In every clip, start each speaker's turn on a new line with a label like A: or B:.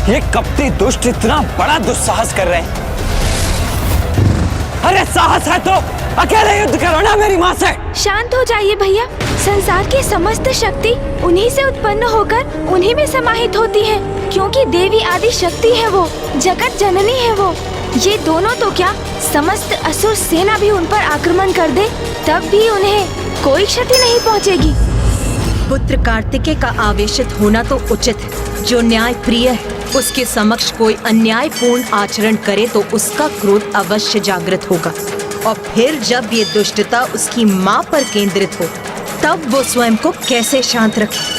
A: ये कपटी दुष्ट इतना बड़ा दुस्साहस कर रहे हैं। अरे साहस है तो अकेले युद्ध करो ना मेरी माँ से।
B: शांत हो जाइए भैया। संसार की समस्त शक्ति उन्हीं से उत्पन्न होकर उन्हीं में समाहित होती है, क्योंकि देवी आदि शक्ति है वो, जगत जननी है वो। ये दोनों तो क्या, समस्त असुर सेना भी उन पर आक्रमण कर दे तब भी उन्हें कोई क्षति नहीं पहुंचेगी।
C: पुत्र कार्तिकेय का आवेशित होना तो उचित है। जो न्याय प्रिय है उसके समक्ष कोई अन्यायपूर्ण आचरण करे तो उसका क्रोध अवश्य जागृत होगा, और फिर जब ये दुष्टता उसकी माँ पर केंद्रित हो तब वो स्वयं को कैसे शांत रखे।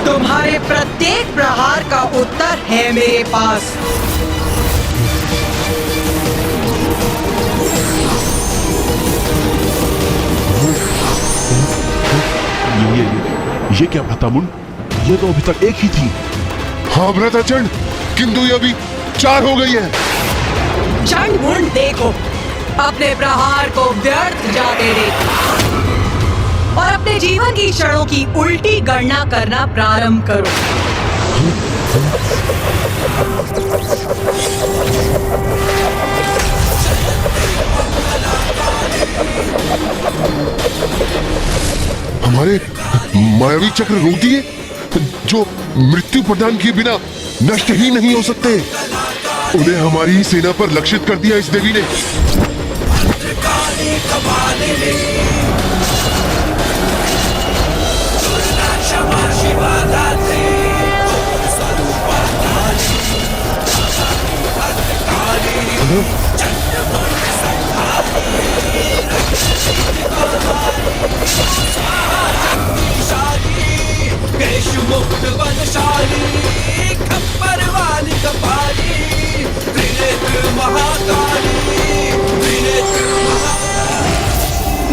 D: तुम्हारे प्रत्येक प्रहार का उत्तर है मेरे पास।
E: ये क्या भ्रातामुंड, ये तो अभी तक एक ही थी।
F: हाँ भ्राताचंड, किंतु ये अभी 4 हो गई है।
D: चंडमुंड देखो, अपने प्रहार को व्यर्थ जाते देखो और अपने जीवन की क्षणों की उल्टी गणना करना प्रारंभ करो।
F: हमारे मायावी चक्र रोक दिए, जो मृत्यु प्रदान किए बिना नष्ट ही नहीं हो सकते। उन्हें हमारी ही सेना पर लक्षित कर दिया इस देवी ने।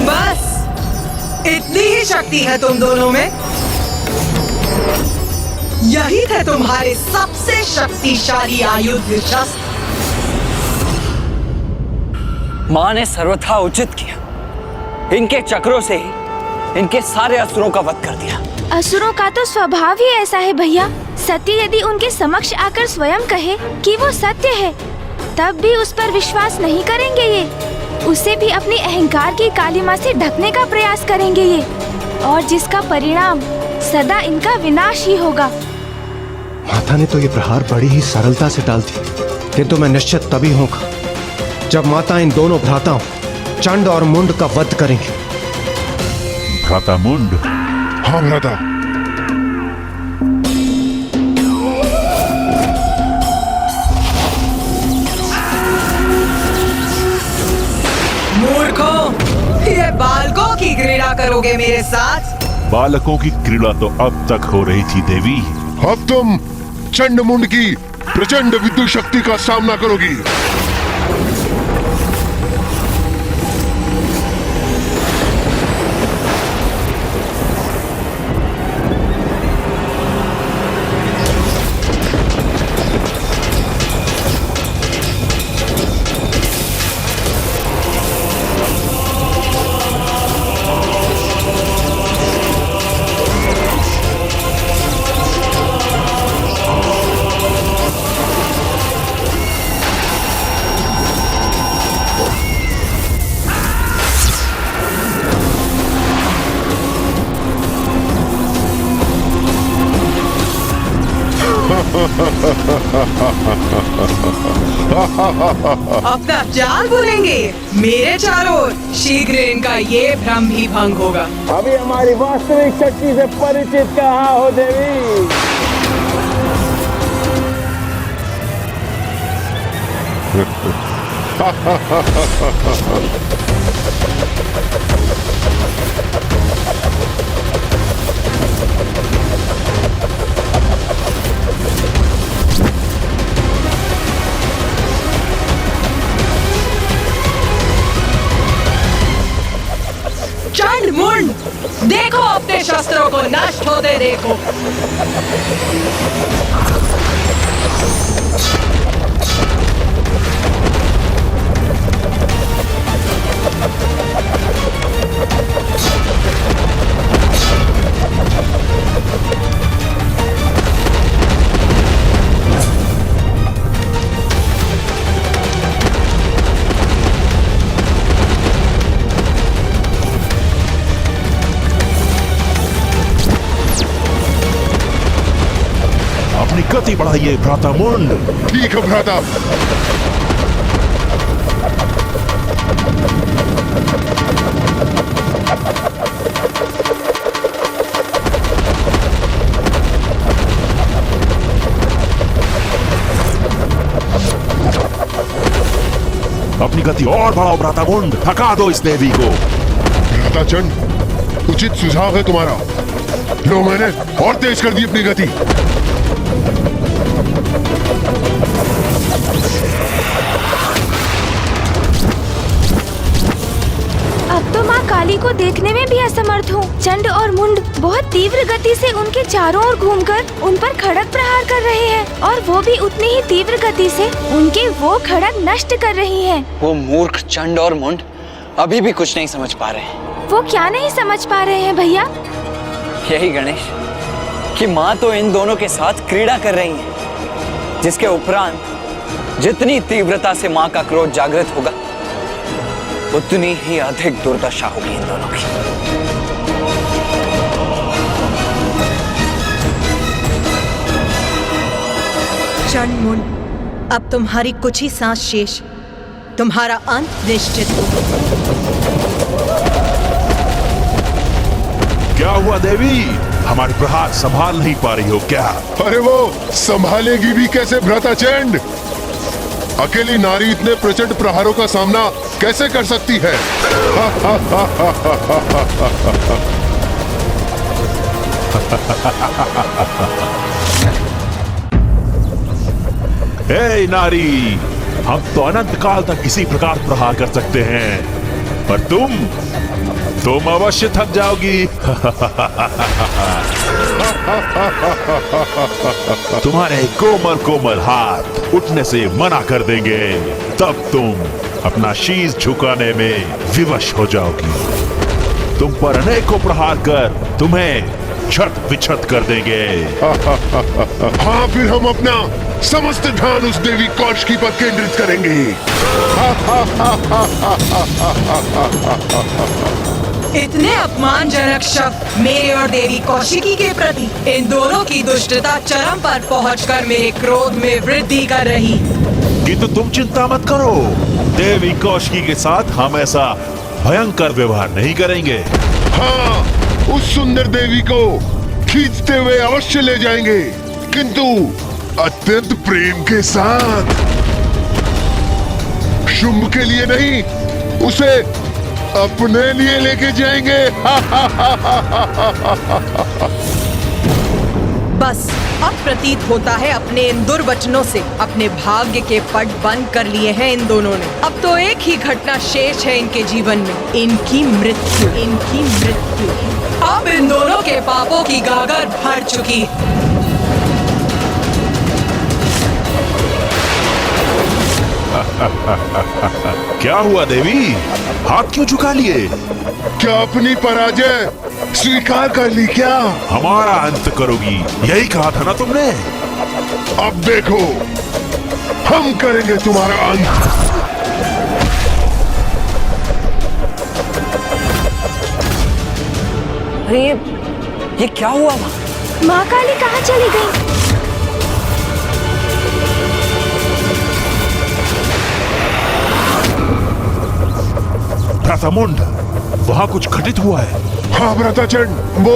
D: बस इतनी ही शक्ति है तुम दोनों में। यही थे तुम्हारे सबसे शक्तिशाली आयुध शस्त्र।
A: माँ ने सर्वथा उचित किया, इनके चक्रों से ही इनके सारे असुरों का वध कर दिया।
B: असुरों का तो स्वभाव ही ऐसा है भैया। सती यदि उनके समक्ष आकर स्वयं कहे कि वो सत्य है, तब भी उस पर विश्वास नहीं करेंगे ये। उसे भी अपनी अहंकार की कालिमा से ढकने का प्रयास करेंगे ये, और जिसका परिणाम सदा इनका विनाश ही होगा।
G: माता ने तो ये प्रहार बड़ी ही सरलता से डाल दी, किंतु मैं निश्चित तभी होगा जब माता इन दोनों भ्राताओं चंड और मुंड का वध करेंगे।
E: भ्राता मुंड।
F: हाँ भ्राता।
D: मूर्खों, ये बालकों की क्रीड़ा करोगे मेरे साथ?
E: बालकों की क्रीड़ा तो अब तक हो रही थी देवी।
F: अब तुम चंडमुंड की प्रचंड विद्युत शक्ति का सामना करोगी।
D: अपना चाल बोलेंगे मेरे चारों ओर, शीघ्र इनका ये भ्रम भी भंग होगा।
A: अभी हमारी वास्तविक शक्ति से परिचित कहाँ हो देवी?
D: चंडमुंड, होते देखो।
E: अपनी गति बढ़ाइए भ्राता मुंड।
F: ठीक है भ्राता।
E: अपनी गति और बढ़ाओ भ्राता मुंड, थका दो इस देवी को।
F: भ्राता चंड, उचित सुझाव है तुम्हारा। लो, मैंने और तेज कर दी अपनी गति।
B: अब तो माँ काली को देखने में भी असमर्थ हूँ। चंड और मुंड बहुत तीव्र गति से उनके चारों ओर घूमकर उन पर खड़ग प्रहार कर रहे हैं और वो भी उतनी ही तीव्र गति से उनके वो खड़ग नष्ट कर रही हैं।
A: वो मूर्ख चंड और मुंड अभी भी कुछ नहीं समझ पा रहे हैं।
B: वो क्या नहीं समझ पा रहे हैं भैया?
A: यही गणेश कि माँ तो इन दोनों के साथ क्रीड़ा कर रही है, जिसके उपरांत जितनी तीव्रता से माँ का क्रोध जागृत होगा उतनी ही अधिक दुर्दशा होगी इन दोनों की।
C: चंड मुंड, अब तुम्हारी कुछ ही सांस शेष, तुम्हारा अंत निश्चित हो।
E: क्या हुआ देवी? हमारे प्रहार संभाल नहीं पा रही हो क्या?
F: अरे वो संभालेगी भी कैसे भ्राता चंड? अकेली नारी इतने प्रचंड प्रहारों का सामना कैसे कर सकती है?
E: हे नारी, हम तो अनंत काल तक इसी प्रकार प्रहार कर सकते हैं, पर तुम अवश्य थक जाओगी। तुम्हारे कोमल कोमल हाथ उठने से मना कर देंगे, तब तुम अपना शीश झुकाने में विवश हो जाओगी। तुम पर अनेकों प्रहार कर तुम्हें छत विछत कर देंगे।
F: हाँ, फिर हम अपना समस्त ध्यान उस देवी कौशिकी पर केंद्रित करेंगे।
D: इतने अपमानजनक शब्द मेरे और देवी कौशिकी के प्रति, इन दोनों की दुष्टता चरम पर पहुंचकर मेरे क्रोध में वृद्धि कर रही।
E: किंतु तुम चिंता मत करो, देवी कौशिकी के साथ हम ऐसा भयंकर व्यवहार नहीं करेंगे।
F: हाँ, उस सुंदर देवी को खींचते हुए अवश्य ले जाएंगे, किंतु अत्यंत प्रेम के साथ। शुंभ के लिए नहीं, उसे अपने लिए लेके जाएंगे।
C: बस अब प्रतीत होता है अपने इन दुर्वचनों से अपने भाग्य के पट बंद कर लिए हैं इन दोनों ने। अब तो एक ही घटना शेष है इनके जीवन में, इनकी मृत्यु, इनकी मृत्यु।
D: अब इन दोनों के पापों की गागर भर चुकी।
E: क्या हुआ देवी, हाथ क्यों झुका लिए?
F: क्या अपनी पराजय स्वीकार कर ली क्या?
E: हमारा अंत करोगी, यही कहा था ना तुमने।
F: अब देखो, हम करेंगे तुम्हारा अंत।
A: अरे ये क्या हुआ माँ?
B: माँ काली कहाँ चली गई?
E: भ्राता मुंड, वहाँ कुछ घटित हुआ है।
F: हाँ भ्राता चंड, वो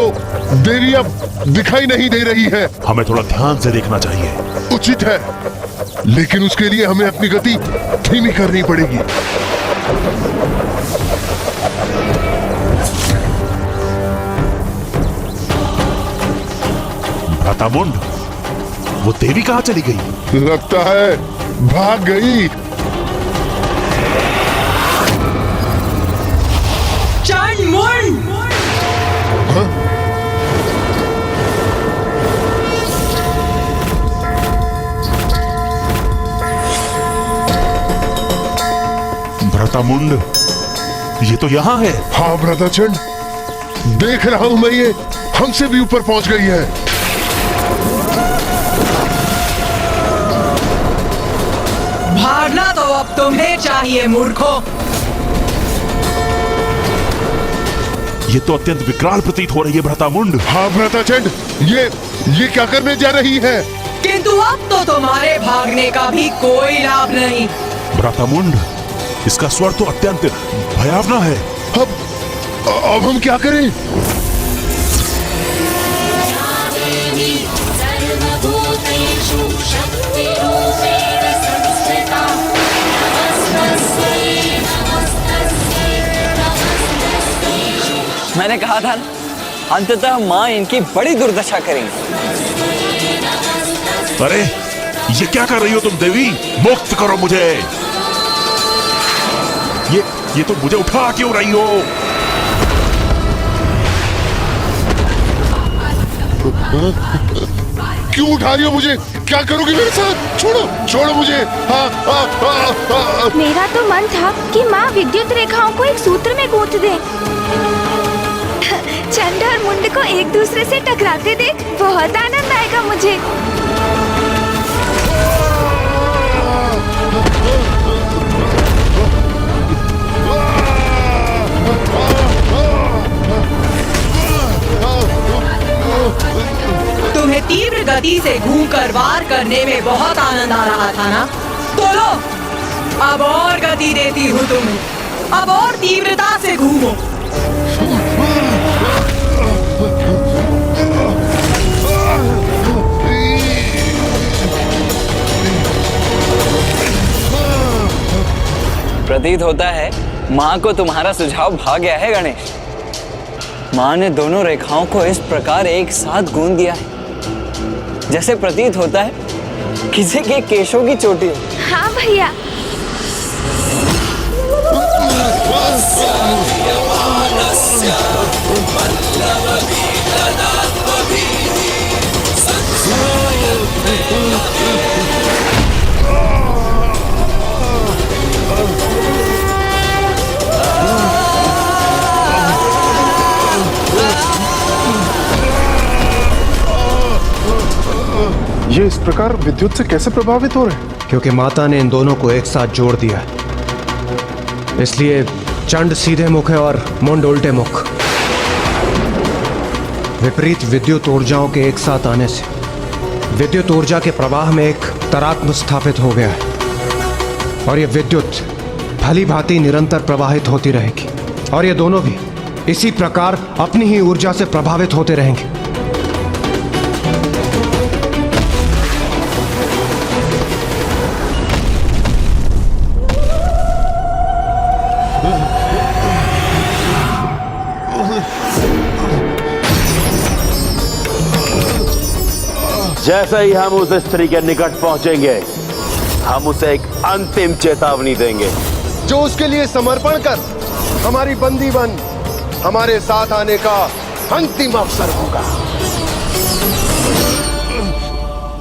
F: देवी अब दिखाई नहीं दे रही है।
E: हमें थोड़ा ध्यान से देखना चाहिए।
F: उचित है, लेकिन उसके लिए हमें अपनी गति धीमी करनी पड़ेगी।
E: भ्राता मुंड, वो देवी कहाँ चली गई?
F: लगता है भाग गई।
D: चंड मुंड,
E: भ्राता मुंड, ये तो यहाँ है।
F: हाँ भ्राता चंड, देख रहा हूं मैं, ये हमसे भी ऊपर पहुंच गई है।
D: भागना तो अब तुम्हें चाहिए मूर्खों।
E: ये तो अत्यंत विकराल प्रतीत हो रही है भ्राता मुंड।
F: हाँ भ्राता चंड, ये क्या करने जा रही है?
D: किंतु अब तो तुम्हारे भागने का भी कोई लाभ नहीं।
E: भ्राता मुंड, इसका स्वर तो अत्यंत भयावना है।
F: अब हम क्या करें?
A: मैंने कहा था ना, अंततः माँ इनकी बड़ी दुर्दशा करेंगी।
E: अरे ये क्या कर रही हो तुम देवी? मुक्त करो मुझे। ये तो मुझे उठा क्यों रही हो?
F: क्यों उठा रही हो मुझे? क्या करोगी मेरे साथ? छोड़ो मुझे।
B: मेरा तो मन था कि माँ विद्युत रेखाओं को एक सूत्र में गूंथ दे। चंड और मुंड को एक दूसरे से टकराते देख बहुत आनंद आएगा मुझे।
D: तुम्हें तीव्र गति से घूमकर वार करने में बहुत आनंद आ रहा था ना? तो लो, अब और गति देती हूँ तुम्हें। अब और तीव्रता से घूमो।
A: प्रतीत होता है माँ को तुम्हारा सुझाव भा गया है गणेश। माँ ने दोनों रेखाओं को इस प्रकार एक साथ गूंथ दिया है जैसे प्रतीत होता है किसी के केशों की चोटी।
B: हाँ भैया।
H: ये इस प्रकार विद्युत से कैसे प्रभावित हो रहे हैं?
G: क्योंकि माता ने इन दोनों को एक साथ जोड़ दिया है, इसलिए चंड सीधे मुख है और मुंड उल्टे मुख। विपरीत विद्युत ऊर्जाओं के एक साथ आने से विद्युत ऊर्जा के प्रवाह में एक तरात्म स्थापित हो गया है और यह विद्युत भली भांति निरंतर प्रवाहित होती रहेगी और ये दोनों भी इसी प्रकार अपनी ही ऊर्जा से प्रभावित होते रहेंगे।
I: जैसे ही हम उस स्त्री के निकट पहुंचेंगे, हम उसे एक अंतिम चेतावनी देंगे
H: जो उसके लिए समर्पण कर हमारी बंदी बन हमारे साथ आने का अंतिम अवसर होगा।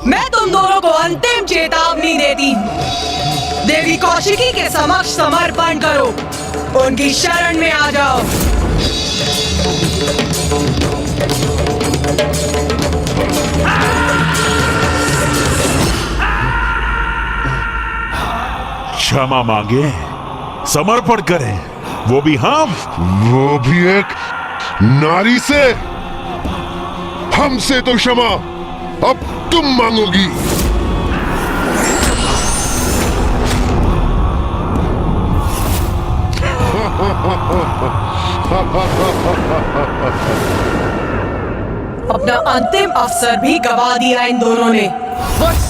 D: मैं तुम दोनों को अंतिम चेतावनी देती हूँ। देवी कौशिकी के समक्ष समर्पण करो, उनकी शरण में आ जाओ।
E: क्षमा मांगे, समर्पण करें, वो भी हम।
F: वो भी एक नारी से? हमसे तो क्षमा अब तुम मांगोगी।
D: अपना अंतिम अवसर भी गवा दिया इन दोनों ने।
H: बस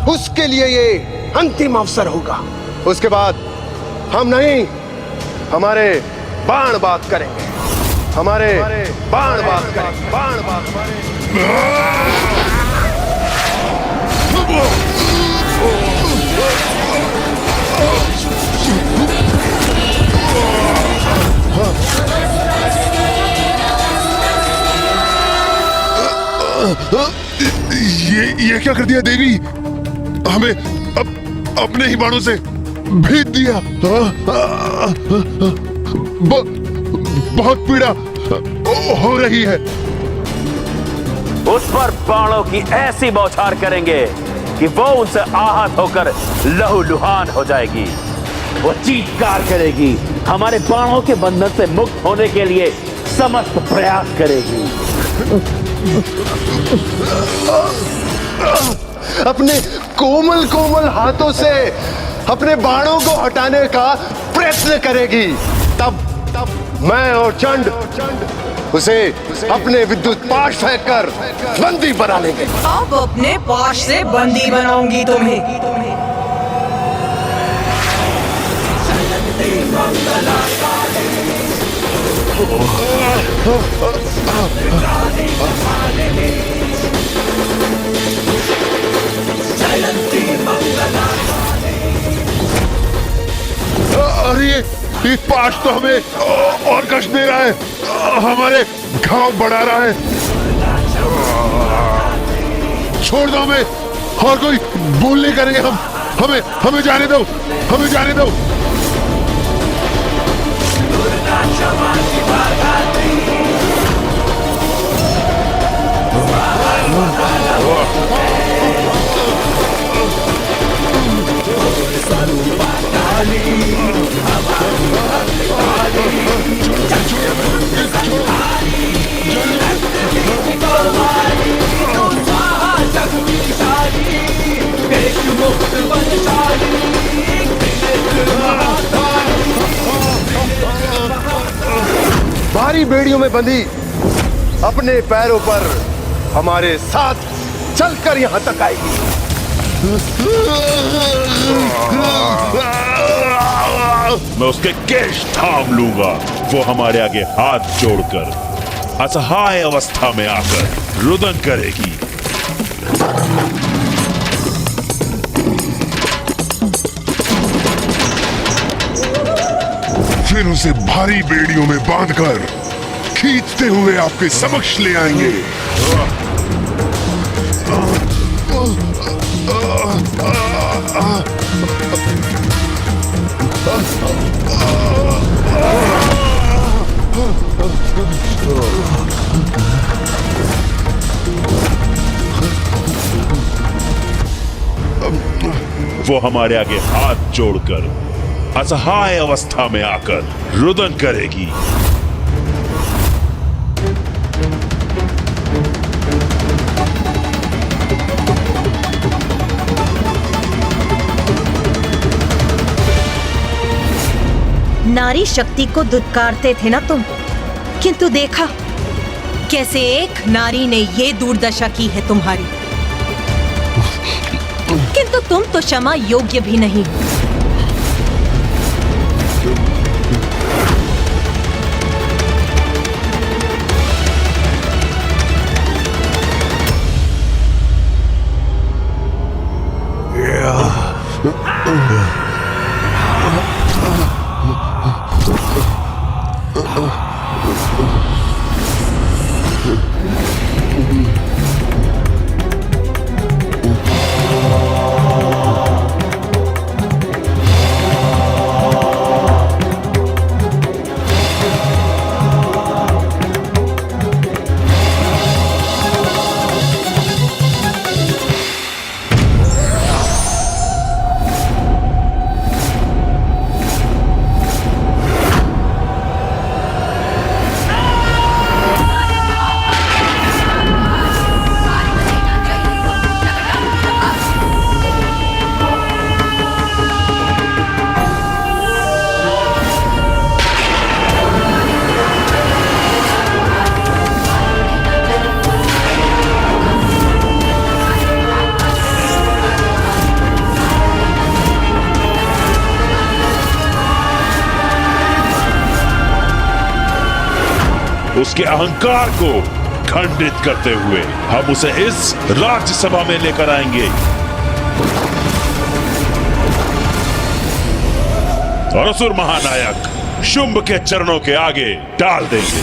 H: उसके लिए ये अंतिम अवसर होगा। उसके बाद हम नहीं, हमारे बाण बात करेंगे। हमारे बाण बात करेंगे। बाण बात
F: ये क्या कर दिया देवी? हमें अब अपने ही बाणों से भेद दिया। बहुत पीड़ा हो रही है।
I: उस पर बाणों की ऐसी बौछार करेंगे कि वो उनसे आहत होकर लहूलुहान हो जाएगी। वो चीत्कार करेगी, हमारे बाणों के बंधन से मुक्त होने के लिए समस्त प्रयास करेगी।
H: अपने कोमल कोमल हाथों से अपने बाणों को हटाने का प्रयत्न करेगी। तब मैं और चंड उसे अपने विद्युत पाश फेंककर बंदी बना लेंगे।
D: अब अपने पाश से बंदी बनाऊंगी तुम्हें।
F: अरे ये पाश तो हमें और कष्ट दे रहा है, हमारे घाव बढ़ा रहा है। छोड़ दो हमें, और कोई भूल नहीं करेंगे हम। हमें जाने दो, हमें जाने दो।
H: भारी बेड़ियों में बंधी अपने पैरों पर हमारे साथ चलकर यहां तक आएगी।
E: मैं उसके केश थाम लूंगा। वो हमारे आगे हाथ जोड़कर असहाय अवस्था में आकर रुदन करेगी।
F: फिर उसे भारी बेड़ियों में बांधकर खींचते हुए आपके समक्ष ले आएंगे।
E: वो हमारे आगे हाथ जोड़कर असहाय अवस्था में आकर रुदन करेगी।
C: नारी शक्ति को दुत्कारते थे ना तुम, किंतु देखा कैसे एक नारी ने ये दुर्दशा की है तुम्हारी। किंतु तुम तो क्षमा योग्य भी नहीं।
E: उसके अहंकार को खंडित करते हुए हम उसे इस राज्यसभा में लेकर आएंगे और असुर महानायक शुंभ के चरणों के आगे डाल देंगे।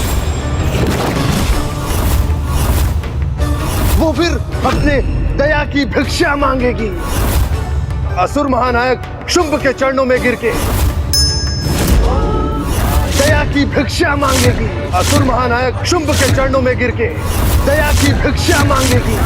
H: वो फिर अपने दया की भिक्षा मांगेगी असुर महानायक शुंभ के चरणों में गिर के दया की भिक्षा मांगेगी। असुर महानायक शुंभ के चरणों में गिर के दया की भिक्षा मांगेगी।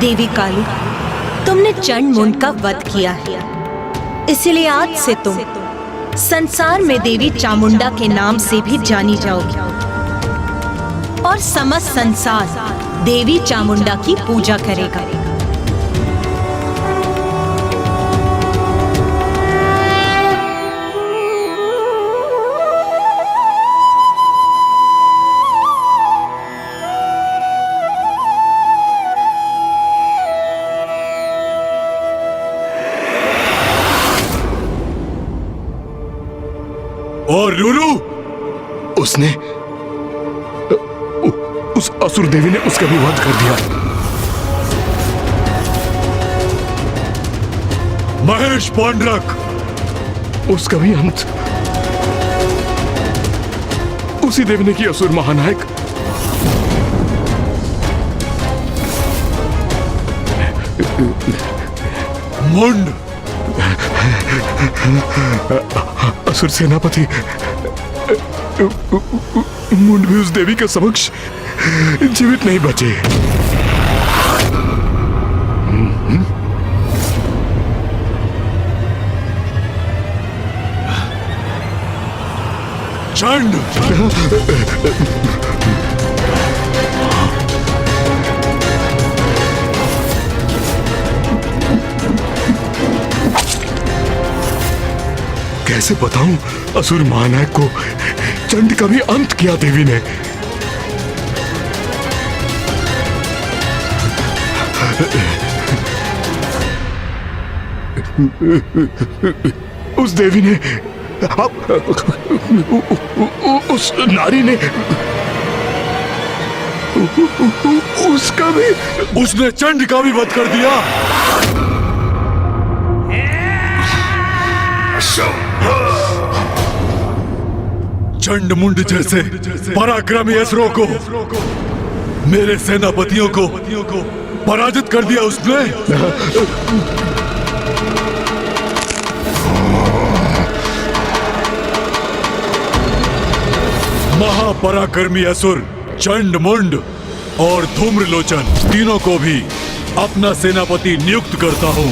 C: देवी काली, तुमने चंड मुंड का वध किया है, इसलिए आज से तुम संसार में देवी चामुंडा के नाम से भी जानी जाओगी और समस्त संसार देवी चामुंडा की पूजा करेगा।
J: और लूलू, उसने उस असुर देवी ने उसका भी वध कर दिया। महेश पांडरक, उसका भी अंत उसी देवी ने किया। असुर महानायक मुंड, असुर सेनापति मुंड भी उस देवी के समक्ष जीवित नहीं बचे। चंड, कैसे बताऊं असुर महानायक को चंड का भी अंत किया देवी ने। उस देवी ने उस नारी ने उसका भी, उसने चंड का भी वध कर दिया। चंड मुंड जैसे पराक्रमी असुरों को, मेरे सेनापतियों को पराजित कर दिया उसने। महापराक्रमी असुर चंड मुंड और धूम्रलोचन तीनों को भी अपना सेनापति नियुक्त करता हूं।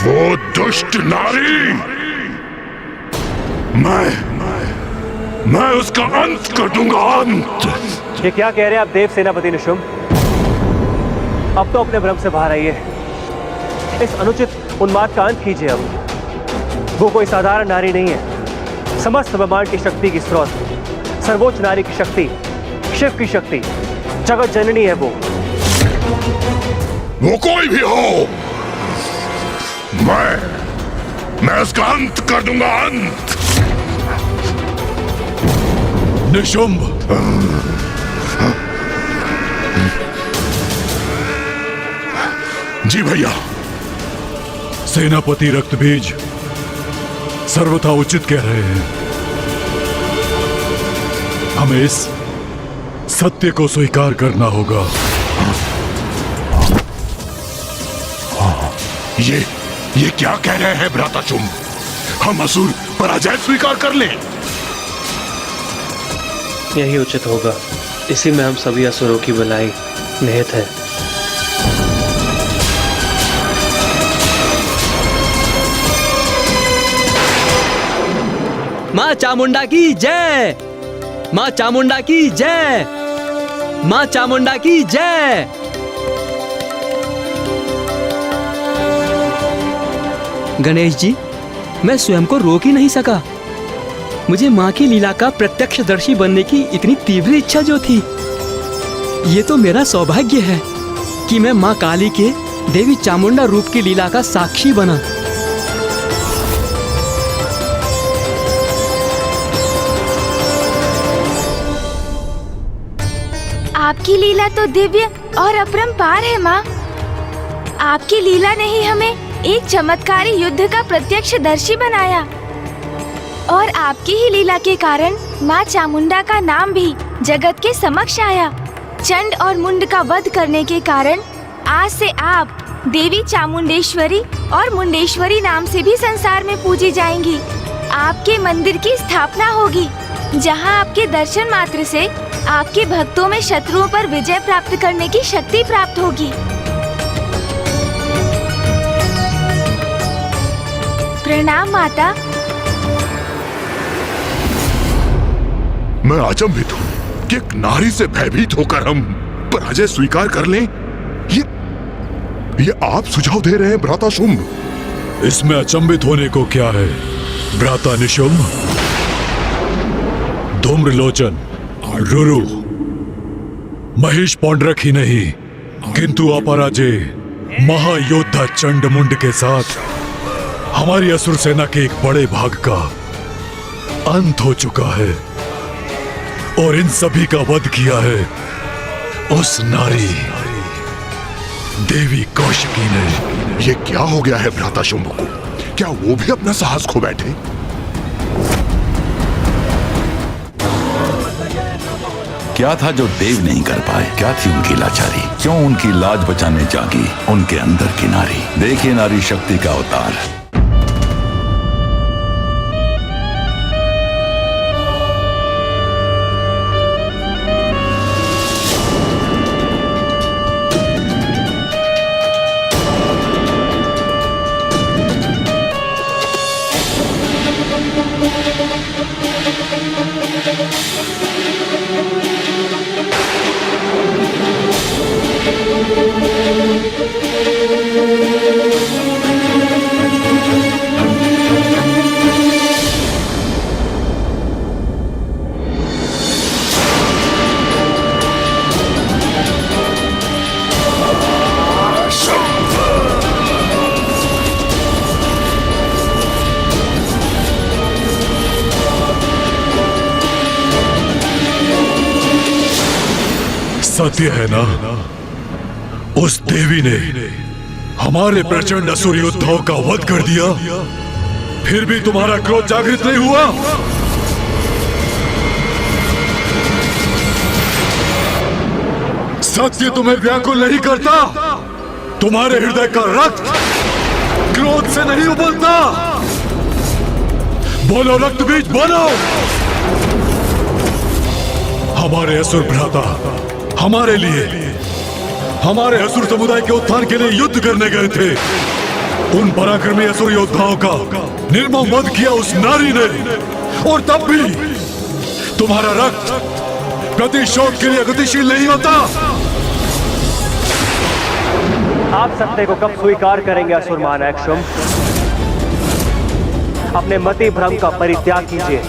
E: वो दुष्ट नारी, मैं उसका अंत कर दूंगा, अंत।
K: ये क्या कह रहे हैं आप देव सेनापति निशुंभ? अब तो अपने भ्रम से बाहर आइए। इस अनुचित उन्माद का अंत कीजिए। अब वो कोई साधारण नारी नहीं है, समस्त ब्रह्मांड की शक्ति की स्रोत, सर्वोच्च नारी की शक्ति, शिव की शक्ति, जगत जननी है वो
E: कोई भी हो, मैं उसका अंत कर दूंगा, अंत।
J: निशुंभ,
E: जी भैया।
J: सेनापति रक्तबीज सर्वथा उचित कह रहे हैं। हमें इस सत्य को स्वीकार करना होगा।
E: ये क्या कह रहे हैं भ्राताचुंब? हम असुर पराजय स्वीकार कर लें?
K: यही उचित होगा। इसी में हम सभी असुरों की भलाई निहित है।
L: माँ चामुंडा की जय! माँ चामुंडा की जय! माँ चामुंडा की जय! गणेश जी, मैं स्वयं को रोक ही नहीं सका। मुझे माँ की लीला का प्रत्यक्षदर्शी बनने की इतनी तीव्र इच्छा जो थी, ये तो मेरा सौभाग्य है कि मैं माँ काली के देवी चामुंडा रूप की लीला का साक्षी बना।
B: आपकी लीला तो दिव्य और अपरंपार है माँ। आपकी लीला ने ही हमें एक चमत्कारी युद्ध का प्रत्यक्षदर्शी बनाया और आपकी ही लीला के कारण माँ चामुंडा का नाम भी जगत के समक्ष आया। चंड और मुंड का वध करने के कारण आज से आप देवी चामुंडेश्वरी और मुंडेश्वरी नाम से भी संसार में पूजी जाएंगी। आपके मंदिर की स्थापना होगी, जहाँ आपके दर्शन मात्र से आपके भक्तों में शत्रुओं पर विजय प्राप्त करने की शक्ति प्राप्त होगी। प्रणाम माता।
F: मैं अचंभित हूँ कि एक नारी से भयभीत होकर हम पराजय स्वीकार कर लें। ये आप सुझाव दे रहे हैं भ्राता शुंभ?
J: इसमें अचंभित होने को क्या है भ्राता निशुंभ? धूम्रलोचन, रुरु, महेश पौंड्रक ही नहीं किंतु अपराजय महायोद्धा चंडमुंड के साथ हमारी असुर सेना के एक बड़े भाग का अंत हो चुका है और इन सभी का वध किया है उस नारी देवी कौशिकी ने।
F: ये क्या हो गया है भ्राता शुंभ को? क्या वो भी अपना साहस खो बैठे?
M: क्या था जो देव नहीं कर पाए? क्या थी उनकी लाचारी? क्यों उनकी लाज बचाने जागी उनके अंदर की नारी? देखिए नारी शक्ति का अवतार।
J: सत्य है ना, उस देवी ने हमारे प्रचंड असुर योद्धाओं का वध कर दिया, फिर भी तुम्हारा क्रोध जागृत नहीं हुआ? सत्य तुम्हें व्याकुल नहीं करता? तुम्हारे हृदय का रक्त क्रोध से नहीं उबलता? बोलो रक्त बीज बोलो। हमारे असुर भ्राता हमारे लिए, हमारे असुर समुदाय के उत्थान के लिए युद्ध करने गए थे। उन पराक्रमी असुर योद्धाओं का निर्मम वध किया उस नारी ने, और तब भी तुम्हारा रक्त प्रतिशोध के लिए गतिशील नहीं होता।
K: आप सत्य को कब स्वीकार करेंगे असुर महानायक शुंभ? अपने मति भ्रम का परित्याग कीजिए,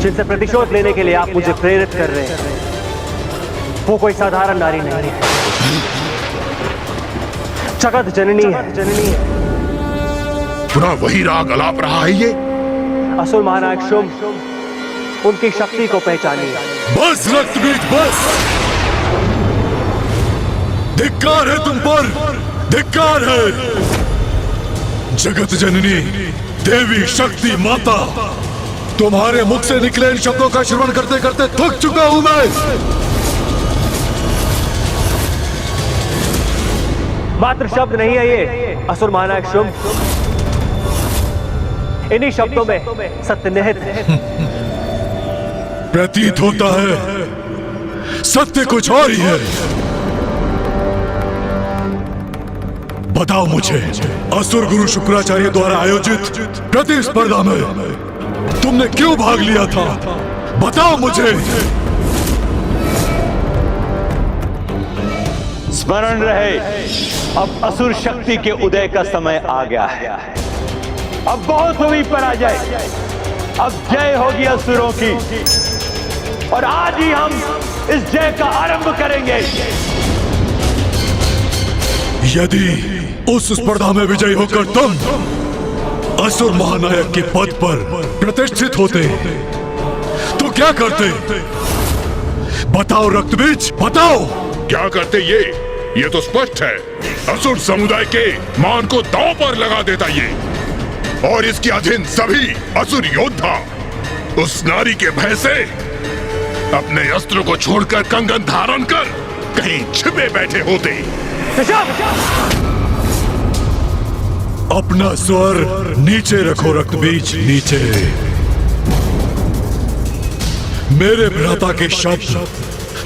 K: जिनसे प्रतिशोध लेने के लिए आप मुझे प्रेरित कर रहे हैं। वो कोई साधारण नारी नहीं है, जगत जननी है।
F: पुनः वही राग अलाप रहा है ये?
K: असुर महानायक शुंभ, उनकी शक्ति को पहचानिए।
J: बस रक्तबीज बस। धिक्कार है तुम पर, धिक्कार है। जगत जननी देवी शक्ति माता, तुम्हारे मुख से निकले इन शब्दों का श्रवण करते करते थक चुका हूं मैं।
K: मात्र शब्द नहीं है ये असुर महानायक शुंभ, इन्हीं शब्दों में सत्य निहित है।
J: प्रतीत होता है सत्य कुछ और ही है। बताओ मुझे, असुर गुरु शुक्राचार्य द्वारा आयोजित प्रतिस्पर्धा में तुमने क्यों भाग लिया था? बताओ मुझे।
I: स्मरण रहे, अब असुर शक्ति के उदय का समय आ गया है। अब बहुत हुई पराजय, अब जय होगी असुरों की, और आज ही हम इस जय का आरंभ करेंगे।
J: यदि उस स्पर्धा में विजयी होकर तुम असुर महानायक के पद पर प्रतिष्ठित होते तो क्या करते? बताओ रक्तबीज, बताओ।
E: क्या करते ये तो स्पष्ट है। असुर समुदाय के मान को दांव पर लगा देता ये, और इसके अधीन सभी असुर योद्धा उस नारी के भय से अपने अस्त्र को छोड़कर कंगन धारण कर कहीं छिपे बैठे होते।
J: अपना स्वर नीचे रखो रक्तबीज, नीचे। मेरे भ्राता के शब्द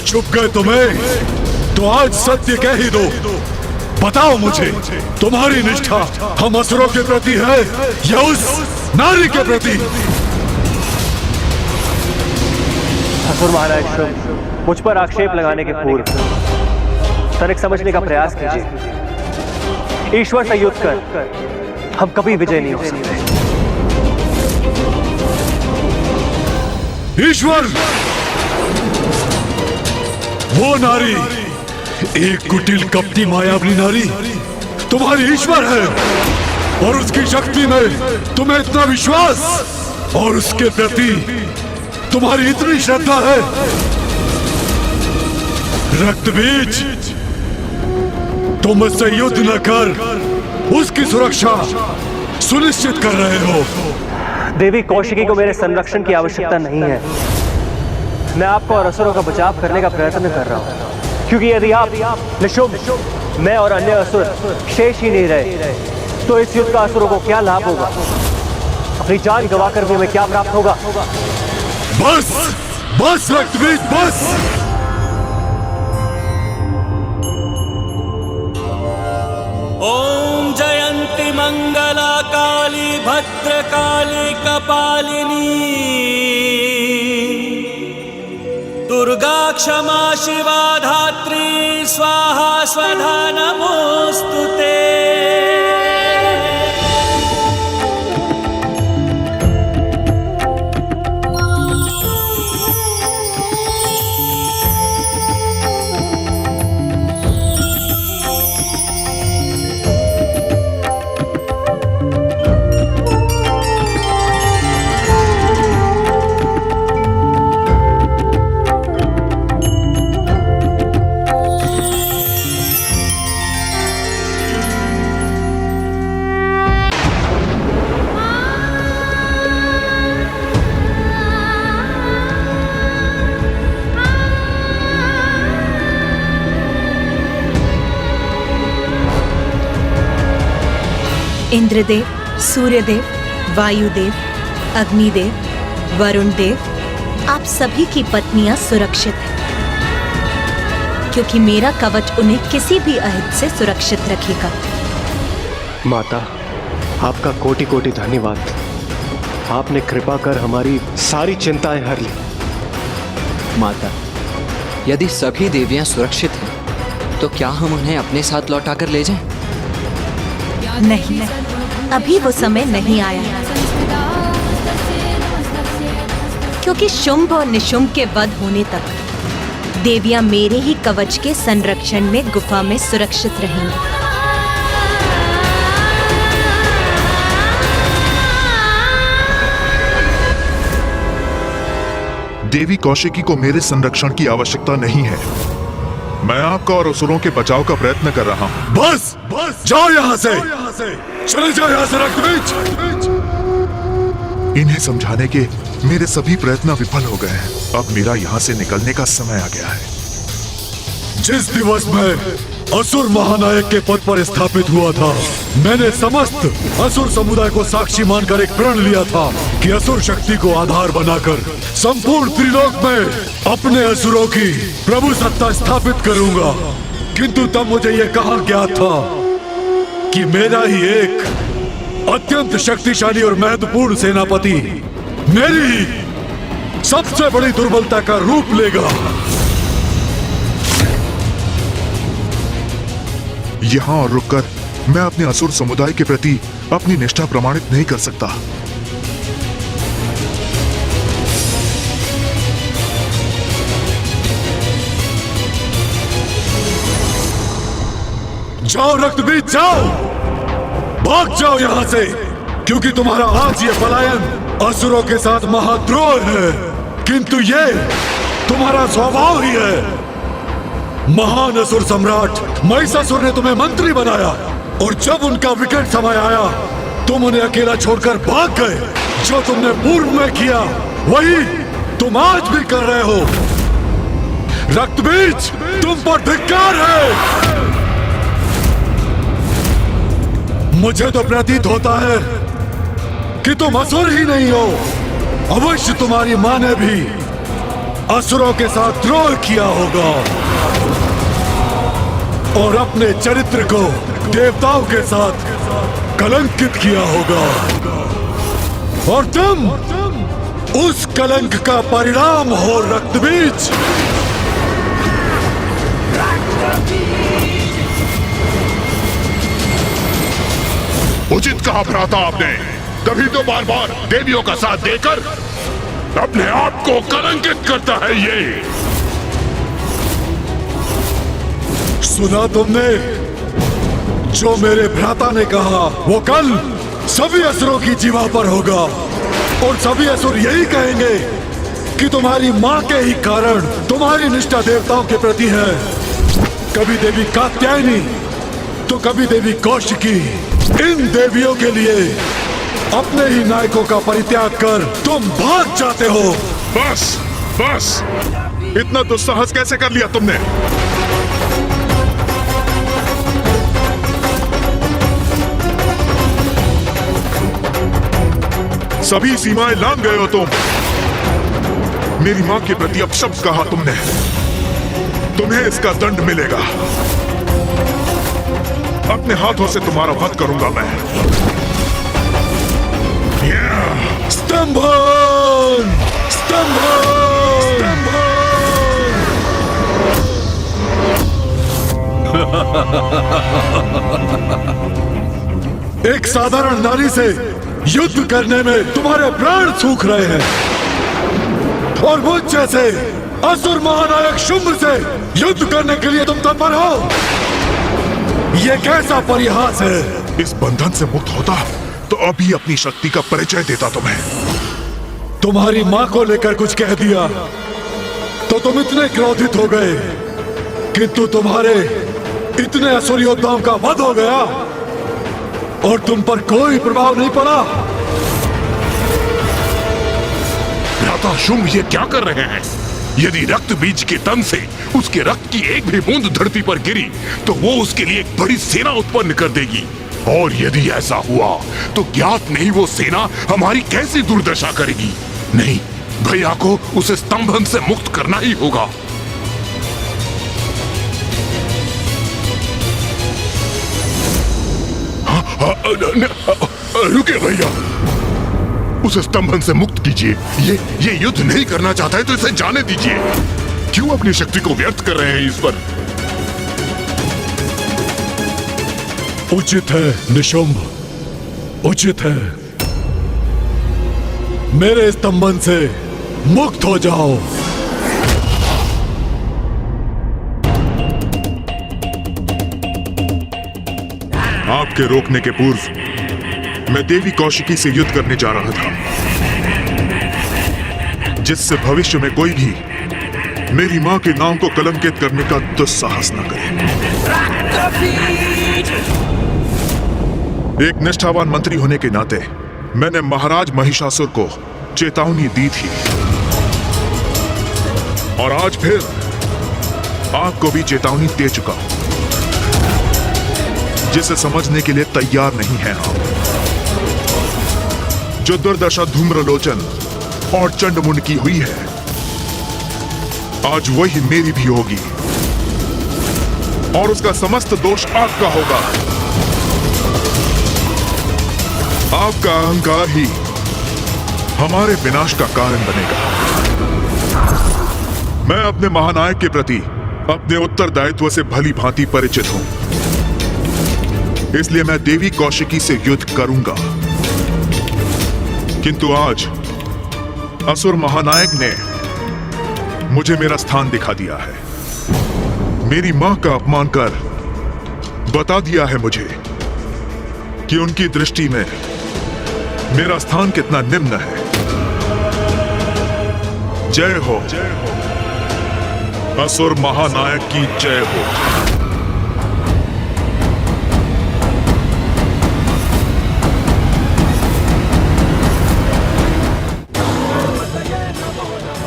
J: चुप गए तुम्हें, तो आज सत्य कह ही दो। बताओ मुझे, तुम्हारी निष्ठा हम असुरों के प्रति है या उस नारी के प्रति?
K: असुर महाराज शुंभ, मुझ पर आक्षेप लगाने के पूर्व तनिक समझने का प्रयास कीजिए। ईश्वर से युद्ध कर हम कभी विजय नहीं हो सकते।
J: ईश्वर, वो नारी, एक कुटिल कपटी मायावी नारी तुम्हारी ईश्वर है, और उसकी शक्ति में तुम्हें इतना विश्वास और उसके प्रति तुम्हारी इतनी श्रद्धा है। रक्तबीज, तुम उससे युद्ध न कर उसकी सुरक्षा सुनिश्चित कर रहे हो।
K: देवी कौशिकी को मेरे संरक्षण की आवश्यकता नहीं है। मैं आपको और असुरों का बचाव करने का प्रयत्न कर रहा हूं, क्योंकि यदि आप निशुंभ, मैं और अन्य असुर शेष ही नहीं रहे तो इस युद्ध का असुरों को क्या लाभ होगा? अपनी जान गंवाकर भी हमें क्या प्राप्त होगा?
J: बस बस रक्तबीज, बस।
N: ओम जयंती मंगला काली भद्रकाली कपालिनी, दुर्गा क्षमा शिवा धात्री स्वाहा स्वधा नमोस्तुते।
C: इंद्रदेव, सूर्यदेव, वायुदेव, अग्निदेव, वरुण देव, आप सभी की पत्नियां सुरक्षित हैं, क्योंकि मेरा कवच उन्हें किसी भी अहित से सुरक्षित रखेगा।
G: माता, आपका कोटि कोटि धन्यवाद। आपने कृपा कर हमारी सारी चिंताएं हर ली।
A: माता, यदि सभी देवियां सुरक्षित हैं, तो क्या हम उन्हें अपने साथ लौटाकर ले जाएं?
C: नहीं, अभी वो समय नहीं आया, क्योंकि शुंभ और निशुंभ के वध होने तक देवियां मेरे ही कवच के संरक्षण में गुफा में सुरक्षित रहेंगी।
E: देवी कौशिकी को मेरे संरक्षण की आवश्यकता नहीं है। मैं आपका और असुरों के बचाव का प्रयत्न कर रहा हूँ।
J: बस बस, जाओ यहाँ से, चले जाओ यहाँ से रक्तबीज।
E: इन्हें समझाने के मेरे सभी प्रयत्न विफल हो गए हैं। अब मेरा यहाँ से निकलने का समय आ गया है।
J: जिस दिवस में असुर महानायक के पद पर स्थापित हुआ था, मैंने समस्त असुर समुदाय को साक्षी मानकर एक प्रण लिया था कि असुर शक्ति को आधार बनाकर संपूर्ण त्रिलोक में अपने असुरों की प्रभु सत्ता स्थापित करूंगा। किंतु तब मुझे यह कहा गया था कि मेरा ही एक अत्यंत शक्तिशाली और महत्वपूर्ण सेनापति मेरी ही सबसे बड़ी दुर्बलता का रूप लेगा।
E: यहाँ और रुककर मैं अपने असुर समुदाय के प्रति अपनी निष्ठा प्रमाणित नहीं कर सकता।
J: जाओ रक्तबीज, जाओ, भाग जाओ यहां से, क्योंकि तुम्हारा आज ये पलायन असुरों के साथ महाद्रोह है, किंतु ये तुम्हारा स्वभाव ही है। महान असुर सम्राट महिषासुर ने तुम्हें मंत्री बनाया और जब उनका विकट समय आया तुम उन्हें अकेला छोड़कर भाग गए। जो तुमने पूर्व में किया वही तुम आज भी कर रहे हो। रक्तबीज, तुम पर धिक्कार है। मुझे तो प्रतीत होता है कि तुम असुर ही नहीं हो। अवश्य तुम्हारी मां ने भी असुरों के साथ द्रोह किया होगा और अपने चरित्र को देवताओं के साथ कलंकित किया होगा, और तुम उस कलंक का परिणाम हो रक्तबीज।
E: उचित कहा भ्राता आपने, तभी तो बार बार देवियों का साथ देकर अपने आप को कलंकित करता है ये।
J: सुना तुमने जो मेरे भ्राता ने कहा, वो कल सभी असुरों की जीवा पर होगा और सभी असुर यही कहेंगे कि तुम्हारी मां के ही कारण तुम्हारी निष्ठा देवताओं के प्रति है। कभी देवी कात्यायनी तो कभी देवी कौशिकी। इन देवियों के लिए अपने ही नायकों का परित्याग कर तुम भाग जाते हो।
E: बस बस, इतना दुस्साहस कैसे कर लिया तुमने? सभी सीमाएं लांघ गए हो तुम। मेरी मां के प्रति अपशब्द कहा तुमने, तुम्हें इसका दंड मिलेगा। अपने हाथों से तुम्हारा वध करूंगा मैं।
J: स्तंभन! स्तंभन! एक साधारण नारी से युद्ध करने में तुम्हारे प्राण सूख रहे हैं और मुझ जैसे असुर महानायक शुंभ से युद्ध करने के लिए तुम तत्पर हो। ये कैसा परिहास है?
E: इस बंधन से मुक्त होता तो अभी अपनी शक्ति का परिचय देता तुम्हें।
J: तुम्हारी मां को लेकर कुछ कह दिया तो तुम इतने क्रोधित हो गए, किंतु तुम्हारे इतने असुर योद्धाओं का वध हो गया और तुम पर कोई प्रभाव नहीं पड़ा।
E: भ्राता शुंभ ये क्या कर रहे हैं? यदि रक्त बीज के तन से उसके रक्त की एक भी बूंद धरती पर गिरी तो वो उसके लिए एक बड़ी सेना उत्पन्न कर देगी, और यदि ऐसा हुआ तो ज्ञात नहीं वो सेना हमारी कैसी दुर्दशा करेगी। नहीं, भैया को उसे स्तंभन से मुक्त करना ही होगा। रुके भैया, उसे स्तंभन से मुक्त कीजिए। ये युद्ध नहीं करना चाहता है तो इसे जाने दीजिए। क्यों अपनी शक्ति को व्यर्थ कर रहे हैं इस पर?
J: उचित है निशुंभ, उचित है। मेरे स्तंभन से मुक्त हो जाओ।
E: आपके रोकने के पूर्व मैं देवी कौशिकी से युद्ध करने जा रहा था, जिससे भविष्य में कोई भी मेरी मां के नाम को कलंकित करने का दुस्साहस न करे। एक निष्ठावान मंत्री होने के नाते मैंने महाराज महिषासुर को चेतावनी दी थी, और आज फिर आपको भी चेतावनी दे चुका हूं, जिसे समझने के लिए तैयार नहीं है आप। जो दुर्दशा धूम्रलोचन और चंडमुंड की हुई है, आज वही मेरी भी होगी, और उसका समस्त दोष आपका होगा। आपका अहंकार ही हमारे विनाश का कारण बनेगा। मैं अपने महानायक के प्रति अपने उत्तरदायित्व से भली भांति परिचित हूं, इसलिए मैं देवी कौशिकी से युद्ध करूंगा। किंतु आज असुर महानायक ने मुझे मेरा स्थान दिखा दिया है। मेरी मां का अपमान कर बता दिया है मुझे कि उनकी दृष्टि में मेरा स्थान कितना निम्न है। जय हो, असुर महानायक की जय हो।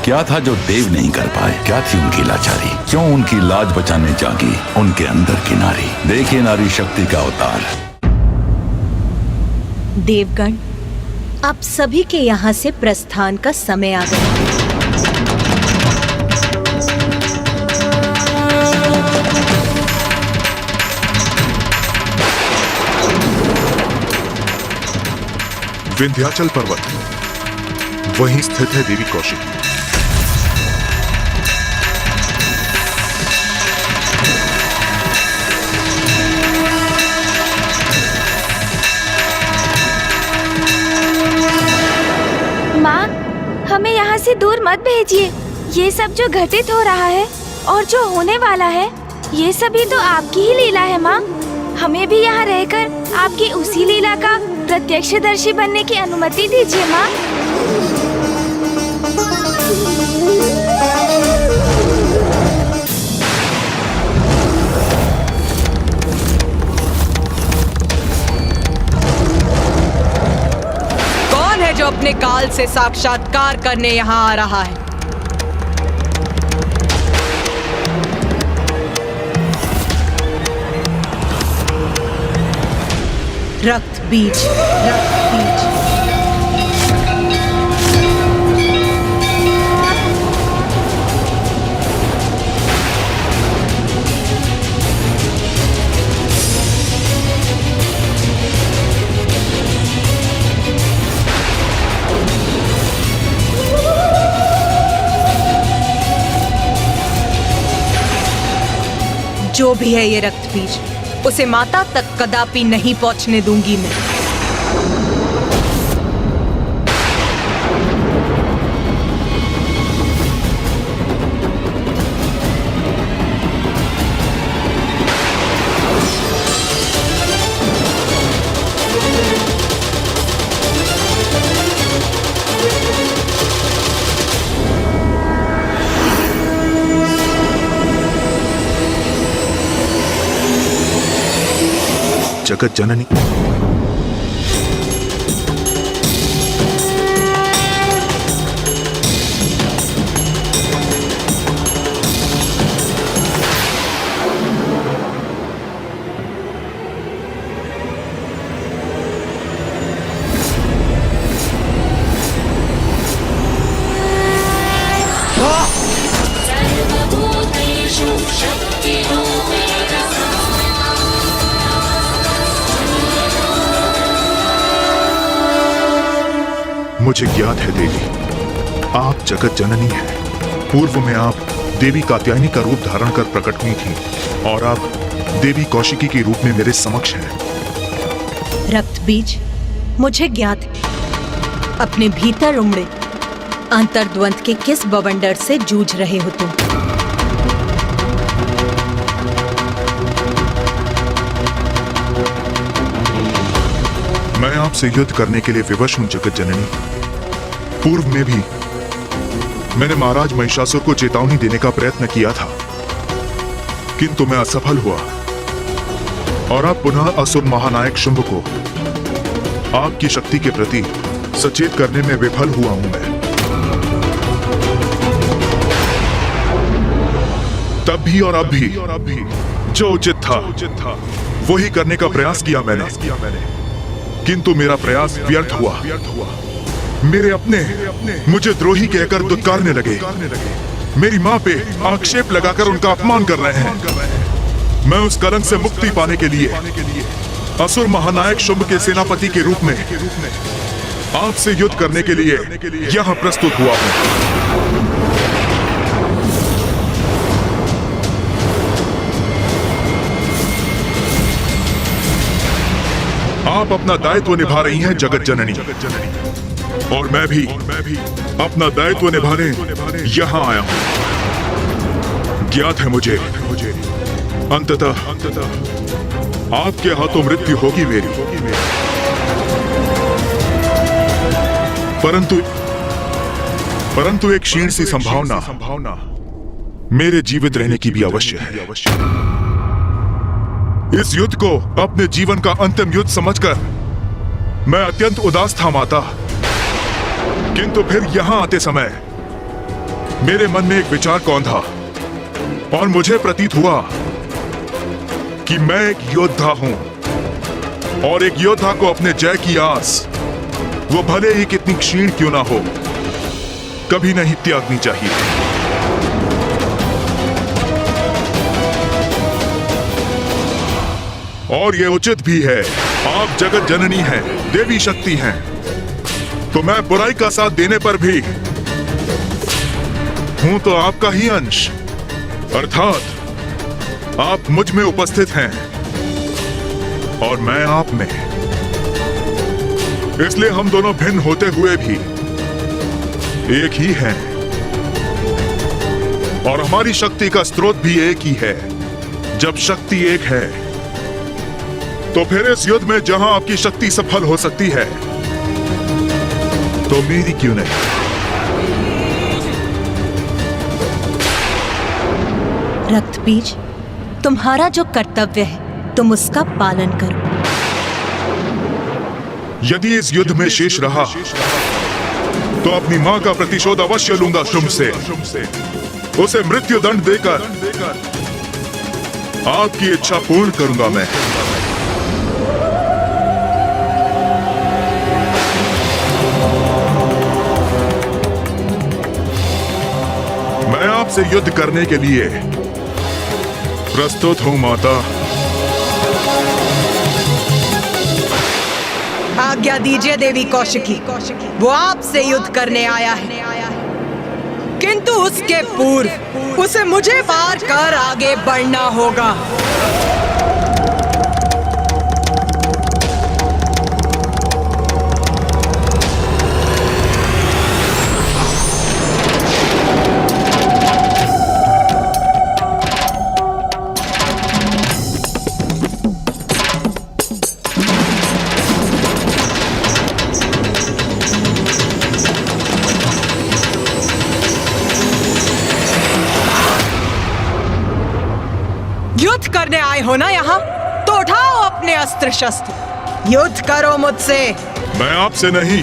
M: क्या था जो देव नहीं कर पाए? क्या थी उनकी लाचारी? क्यों उनकी लाज बचाने जागी उनके अंदर की नारी? देखिए नारी शक्ति का अवतार।
C: देवगण, आप सभी के यहाँ से प्रस्थान का समय आ गया।
E: विंध्याचल पर्वत, वहीं स्थित है देवी कौशिकी।
B: माँ, हमें यहाँ से दूर मत भेजिए। ये सब जो घटित हो रहा है और जो होने वाला है, ये सभी तो आपकी ही लीला है माँ। हमें भी यहाँ रहकर आपकी उसी लीला का प्रत्यक्षदर्शी बनने की अनुमति दीजिए माँ।
D: कौन है जो अपने काल से साक्षात्कार करने यहाँ आ रहा है?
C: रक्त बीज, रक्त बीज। जो भी है ये रक्त बीज, उसे माता तक कदापि नहीं पहुंचने दूंगी मैं।
E: जगत जननी, मुझे ज्ञात है देवी, आप जगत जननी हैं। पूर्व में आप देवी कात्यायनी का रूप धारण कर प्रकट हुई थी और आप देवी कौशिकी के रूप में मेरे समक्ष हैं।
C: रक्त बीज, मुझे ज्ञात है अपने भीतर उमड़े अंतर्द्वंद के किस बवंडर से जूझ रहे हो तुम।
E: मैं आपसे युद्ध करने के लिए विवश हूं जगत जननी। पूर्व में भी मैंने महाराज महिषासुर को चेतावनी देने का प्रयत्न किया था, किंतु मैं असफल हुआ और अब पुनः असुर महानायक शुंभ को आपकी शक्ति के प्रति सचेत करने में विफल हुआ हूं मैं। तब भी और अब भी जो उचित था वही करने का प्रयास किया मैंने, किंतु मेरा प्रयास व्यर्थ हुआ। मेरे अपने मुझे द्रोही कहकर दुत्कारने लगे, मेरी मां पे आक्षेप लगाकर उनका अपमान कर रहे हैं। मैं उस कलंक से मुक्ति पाने के लिए असुर महानायक शुंभ के सेनापति के रूप में आपसे युद्ध करने के लिए यहां प्रस्तुत हुआ हूं। आप अपना दायित्व निभा रही हैं जगत जननी, और मैं भी अपना दायित्व निभाने यहाँ आया हूँ। ज्ञात है मुझे अंततः आपके हाथों मृत्यु होगी मेरी, परंतु एक क्षीण सी संभावना मेरे जीवित रहने की भी अवश्य है। इस युद्ध को अपने जीवन का अंतिम युद्ध समझकर मैं अत्यंत उदास था माता, किंतु फिर यहां आते समय मेरे मन में एक विचार कौंधा और मुझे प्रतीत हुआ कि मैं एक योद्धा हूं, और एक योद्धा को अपने जय की आस, वो भले ही कितनी क्षीण क्यों ना हो, कभी नहीं त्यागनी चाहिए। और ये उचित भी है। आप जगत जननी हैं, देवी शक्ति हैं, तो मैं बुराई का साथ देने पर भी हूं तो आपका ही अंश, अर्थात आप मुझ में उपस्थित हैं और मैं आप में। इसलिए हम दोनों भिन्न होते हुए भी एक ही हैं, और हमारी शक्ति का स्रोत भी एक ही है। जब शक्ति एक है तो फिर इस युद्ध में जहां आपकी शक्ति सफल हो सकती है, तो मेरी क्यों नहीं?
C: रक्तबीज, तुम्हारा जो कर्तव्य है तुम उसका पालन करो।
E: यदि इस युद्ध में शेष रहा तो अपनी मां का प्रतिशोध अवश्य लूंगा शुंभ से। उसे मृत्यु दंड देकर आपकी इच्छा पूर्ण करूंगा मैं। मैं आपसे युद्ध करने के लिए प्रस्तुत हूं माता।
D: आज्ञा दीजिए देवी कौशिकी, वो आपसे युद्ध करने आया है, किंतु उसके पूर्व उसे मुझे पार कर आगे बढ़ना होगा। युद्ध करने आए हो ना यहाँ, तो उठाओ अपने अस्त्र शस्त्र, युद्ध करो मुझसे।
E: मैं आपसे नहीं,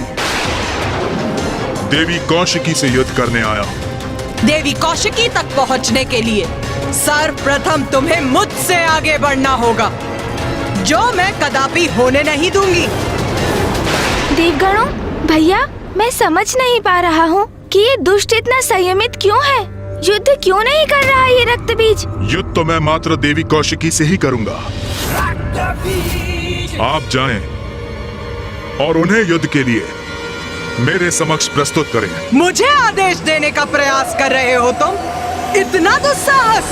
E: देवी कौशिकी से युद्ध करने आया हूं।
D: देवी कौशिकी तक पहुंचने के लिए सर्वप्रथम तुम्हें मुझसे आगे बढ़ना होगा, जो मैं कदापि होने नहीं दूंगी।
B: देवगणों, भैया, मैं समझ नहीं पा रहा हूँ कि ये दुष्ट इतना संयमित क्यों है। युद्ध क्यों नहीं कर रहा है ये रक्तबीज?
E: युद्ध तो मैं मात्र देवी कौशिकी से ही करूंगा। आप जाएं और उन्हें युद्ध के लिए मेरे समक्ष प्रस्तुत करें।
D: मुझे आदेश देने का प्रयास कर रहे हो तुम? इतना दुस्साहस!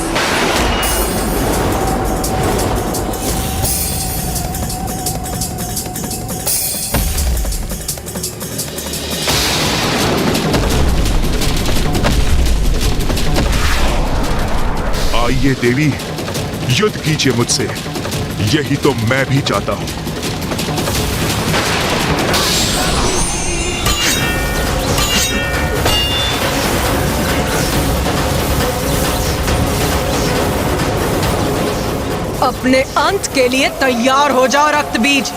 E: आइए देवी, युद्ध कीजिए मुझसे, यही तो मैं भी चाहता हूं।
D: अपने अंत के लिए तैयार हो जाओ रक्तबीज।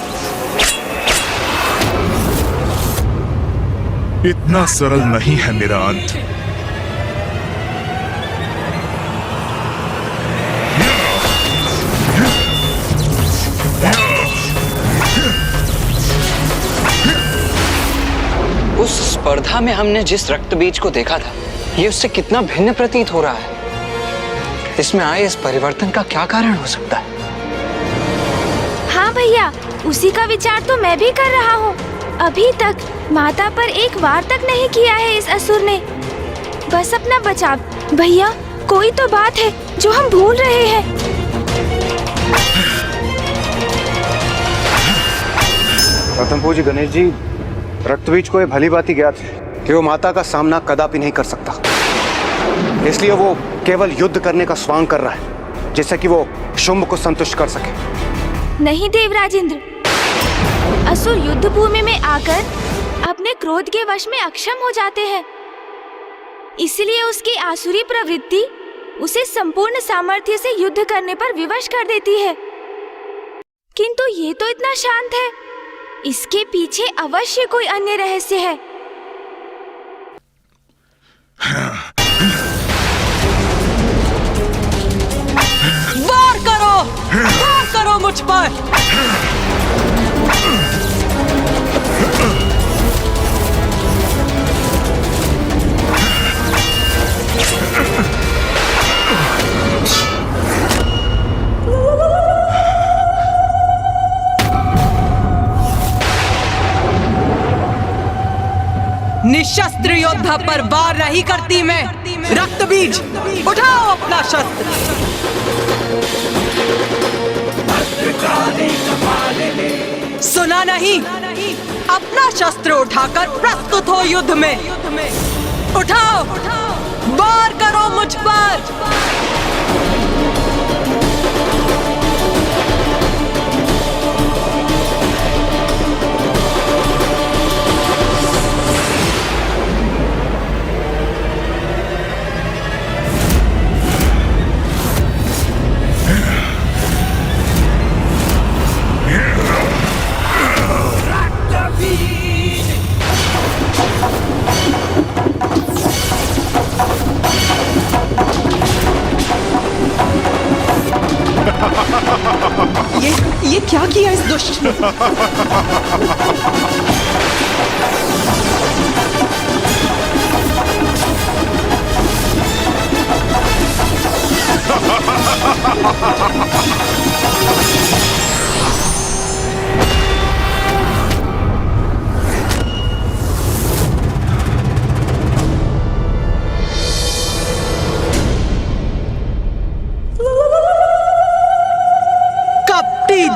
E: इतना सरल नहीं है मेरा अंत।
A: उस स्पर्धा में हमने जिस रक्तबीज को देखा था, ये उससे कितना भिन्न प्रतीत हो रहा है। इसमें आए इस परिवर्तन का क्या कारण हो सकता है?
B: हाँ भैया, उसी का विचार तो मैं भी कर रहा हूँ। अभी तक माता पर एक वार तक नहीं किया है इस असुर ने। बस अपना बचाव। भैया, कोई तो बात है जो हम भूल रहे हैं।
G: प्रथम पूज्य गणेश जी, रक्तबीज को ये भली बात ही ज्ञात है कि वो माता का सामना कदापि नहीं कर सकता, इसलिए वो केवल युद्ध करने का स्वांग कर रहा है जिससे कि वो शुंभ को संतुष्ट कर सके।
B: नहीं देवराज इंद्र, असुर युद्ध भूमि में आकर अपने क्रोध के वश में अक्षम हो जाते हैं, इसलिए उसकी आसुरी प्रवृत्ति उसे संपूर्ण सामर्थ्य से युद्ध करने पर विवश कर देती है। किंतु ये तो इतना शांत है, इसके पीछे अवश्य कोई अन्य रहस्य है।
D: वार करो मुझ पर। निशस्त्र योद्धा पर वार नहीं करती मैं। रक्तबीज, उठाओ अपना शस्त्र। सुना नहीं? अपना शस्त्र उठाकर प्रस्तुत हो युद्ध में। उठाओ, वार करो मुझ पर। ये क्या किया इस दुष्ट ने?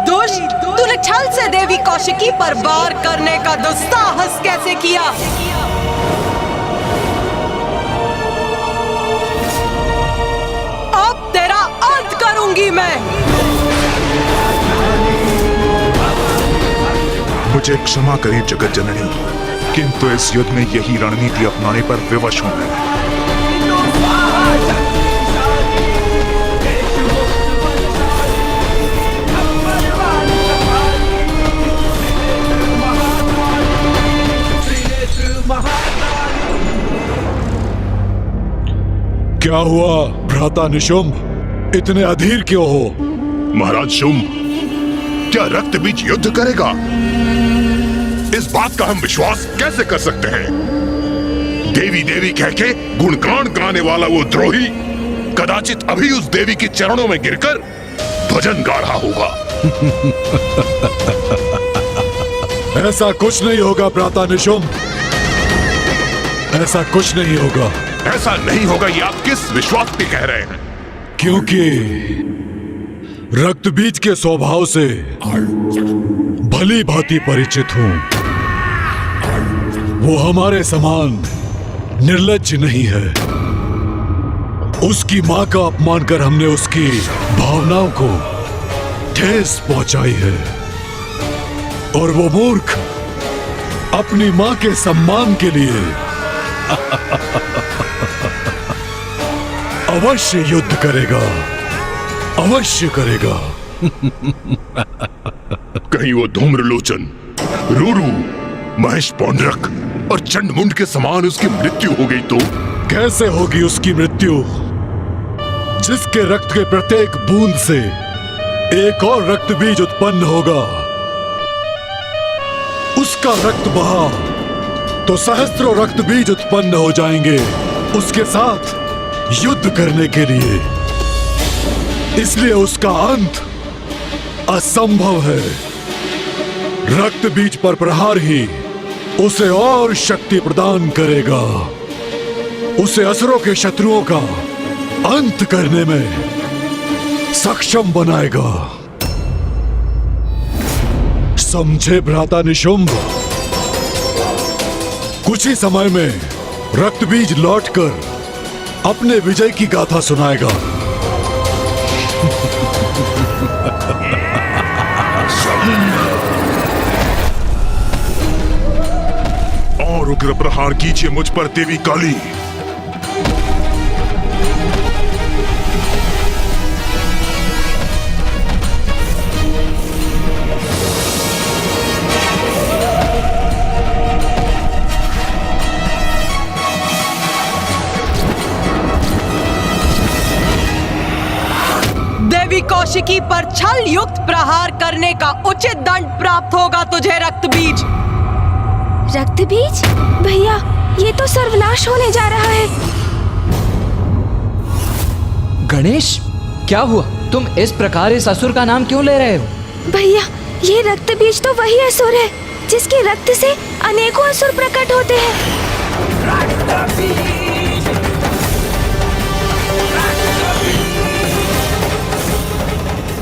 D: दुष्ट, तूने छल से देवी कौशिकी पर वार करने का दुस्साहस कैसे किया? अब तेरा अंत करूंगी मैं।
E: मुझे क्षमा करें जगत जननी, किंतु इस युद्ध में यही रणनीति अपनाने पर विवश हूं मैं।
J: क्या हुआ भ्राता निशुंभ, इतने अधीर क्यों हो?
F: महाराज शुंभ, क्या रक्तबीज युद्ध करेगा? इस बात का हम विश्वास कैसे कर सकते हैं? देवी देवी कह के गुणगान गाने वाला वो द्रोही कदाचित अभी उस देवी के चरणों में गिरकर भजन गा रहा होगा।
J: ऐसा कुछ नहीं होगा भ्राता निशुंभ, ऐसा कुछ नहीं होगा।
F: ऐसा नहीं होगा, ये आप किस विश्वास पे कह रहे हैं?
J: क्योंकि रक्तबीज के स्वभाव से भली भांति परिचित हूं। वो हमारे समान निर्लज्ज नहीं है। उसकी मां का अपमान कर हमने उसकी भावनाओं को ठेस पहुंचाई है, और वो मूर्ख अपनी मां के सम्मान के लिए अवश्य युद्ध करेगा, अवश्य करेगा।
F: कहीं वो धूम्रलोचन, रूरू, महेश पौंड्रक और चंडमुंड के समान उसकी मृत्यु हो गई तो?
J: कैसे होगी उसकी मृत्यु, जिसके रक्त के प्रत्येक बूंद से एक और रक्त बीज उत्पन्न होगा। उसका रक्त बहा तो सहस्त्रों रक्त बीज उत्पन्न हो जाएंगे उसके साथ युद्ध करने के लिए। इसलिए उसका अंत असंभव है। रक्त बीज पर प्रहार ही उसे और शक्ति प्रदान करेगा, उसे असुरों के शत्रुओं का अंत करने में सक्षम बनाएगा। समझे भ्राता निशुंभ? कुछ ही समय में रक्तबीज लौटकर अपने विजय की गाथा सुनाएगा।
F: और उग्र प्रहार कीजिए मुझ पर देवी काली।
D: देवी कौशिकी पर छल युक्त प्रहार करने का उचित दंड प्राप्त होगा तुझे रक्तबीज।
B: रक्तबीज? भैया, ये तो सर्वनाश होने जा रहा है।
L: गणेश, क्या हुआ? तुम इस प्रकार इस असुर का नाम क्यों ले रहे हो?
B: भैया, ये रक्तबीज तो वही असुर है जिसके रक्त से अनेकों असुर प्रकट होते हैं।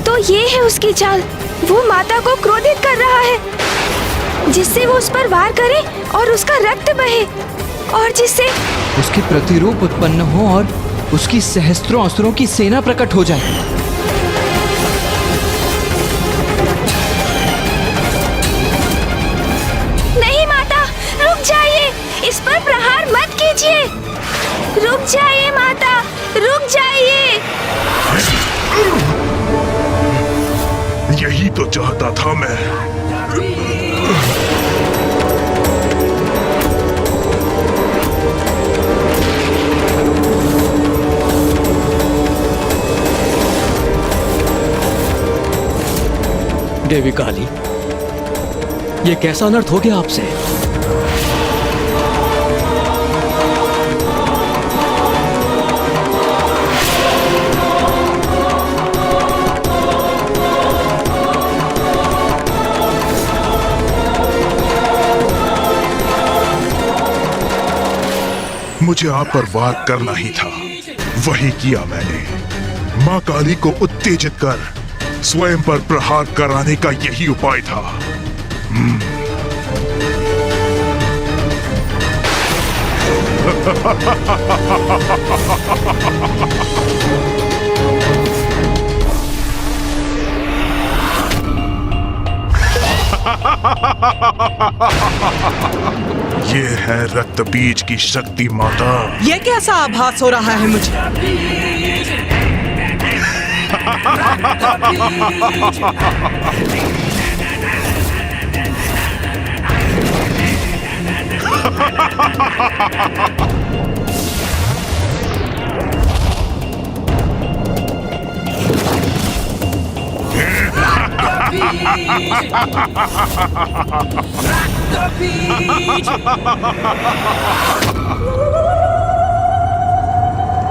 B: तो ये है उसकी चाल। वो माता को क्रोधित कर रहा है जिससे वो उस पर वार करे और उसका रक्त बहे, और जिससे
L: उसके प्रतिरूप उत्पन्न हो और उसकी सहस्त्रों असुरों की सेना प्रकट हो जाए।
B: नहीं माता, रुक जाइए, इस पर प्रहार मत कीजिए। रुक जाइए माता, रुक जाइए।
F: यही तो चाहता था मैं।
L: देवी काली, ये कैसा अनर्थ हो गया आपसे?
F: मुझे आप पर वार करना ही था, वही किया मैंने। मां काली को उत्तेजित कर स्वयं पर प्रहार कराने का यही उपाय था। ये है रक्तबीज की शक्ति माता।
D: ये कैसा आभास हो रहा है मुझे?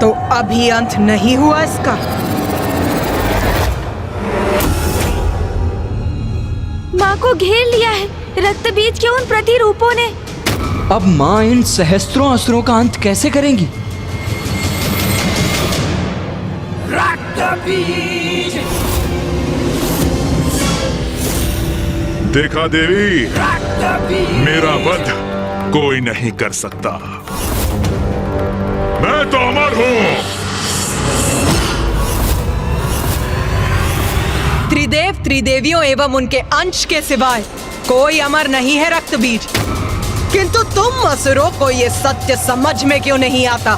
D: तो अभी अंत नहीं हुआ इसका?
B: माँ को घेर लिया है रक्तबीज के उन प्रतिरूपों ने।
L: अब माँ इन सहस्त्रों असुरों का अंत कैसे करेंगी?
F: देखा देवी, मेरा वध कोई नहीं कर सकता। मैं तो अमर हूं।
D: त्रिदेव त्रिदेवियों एवं उनके अंश के सिवाय कोई अमर नहीं है रक्तबीज। किंतु तुम असुरों को ये सत्य समझ में क्यों नहीं आता?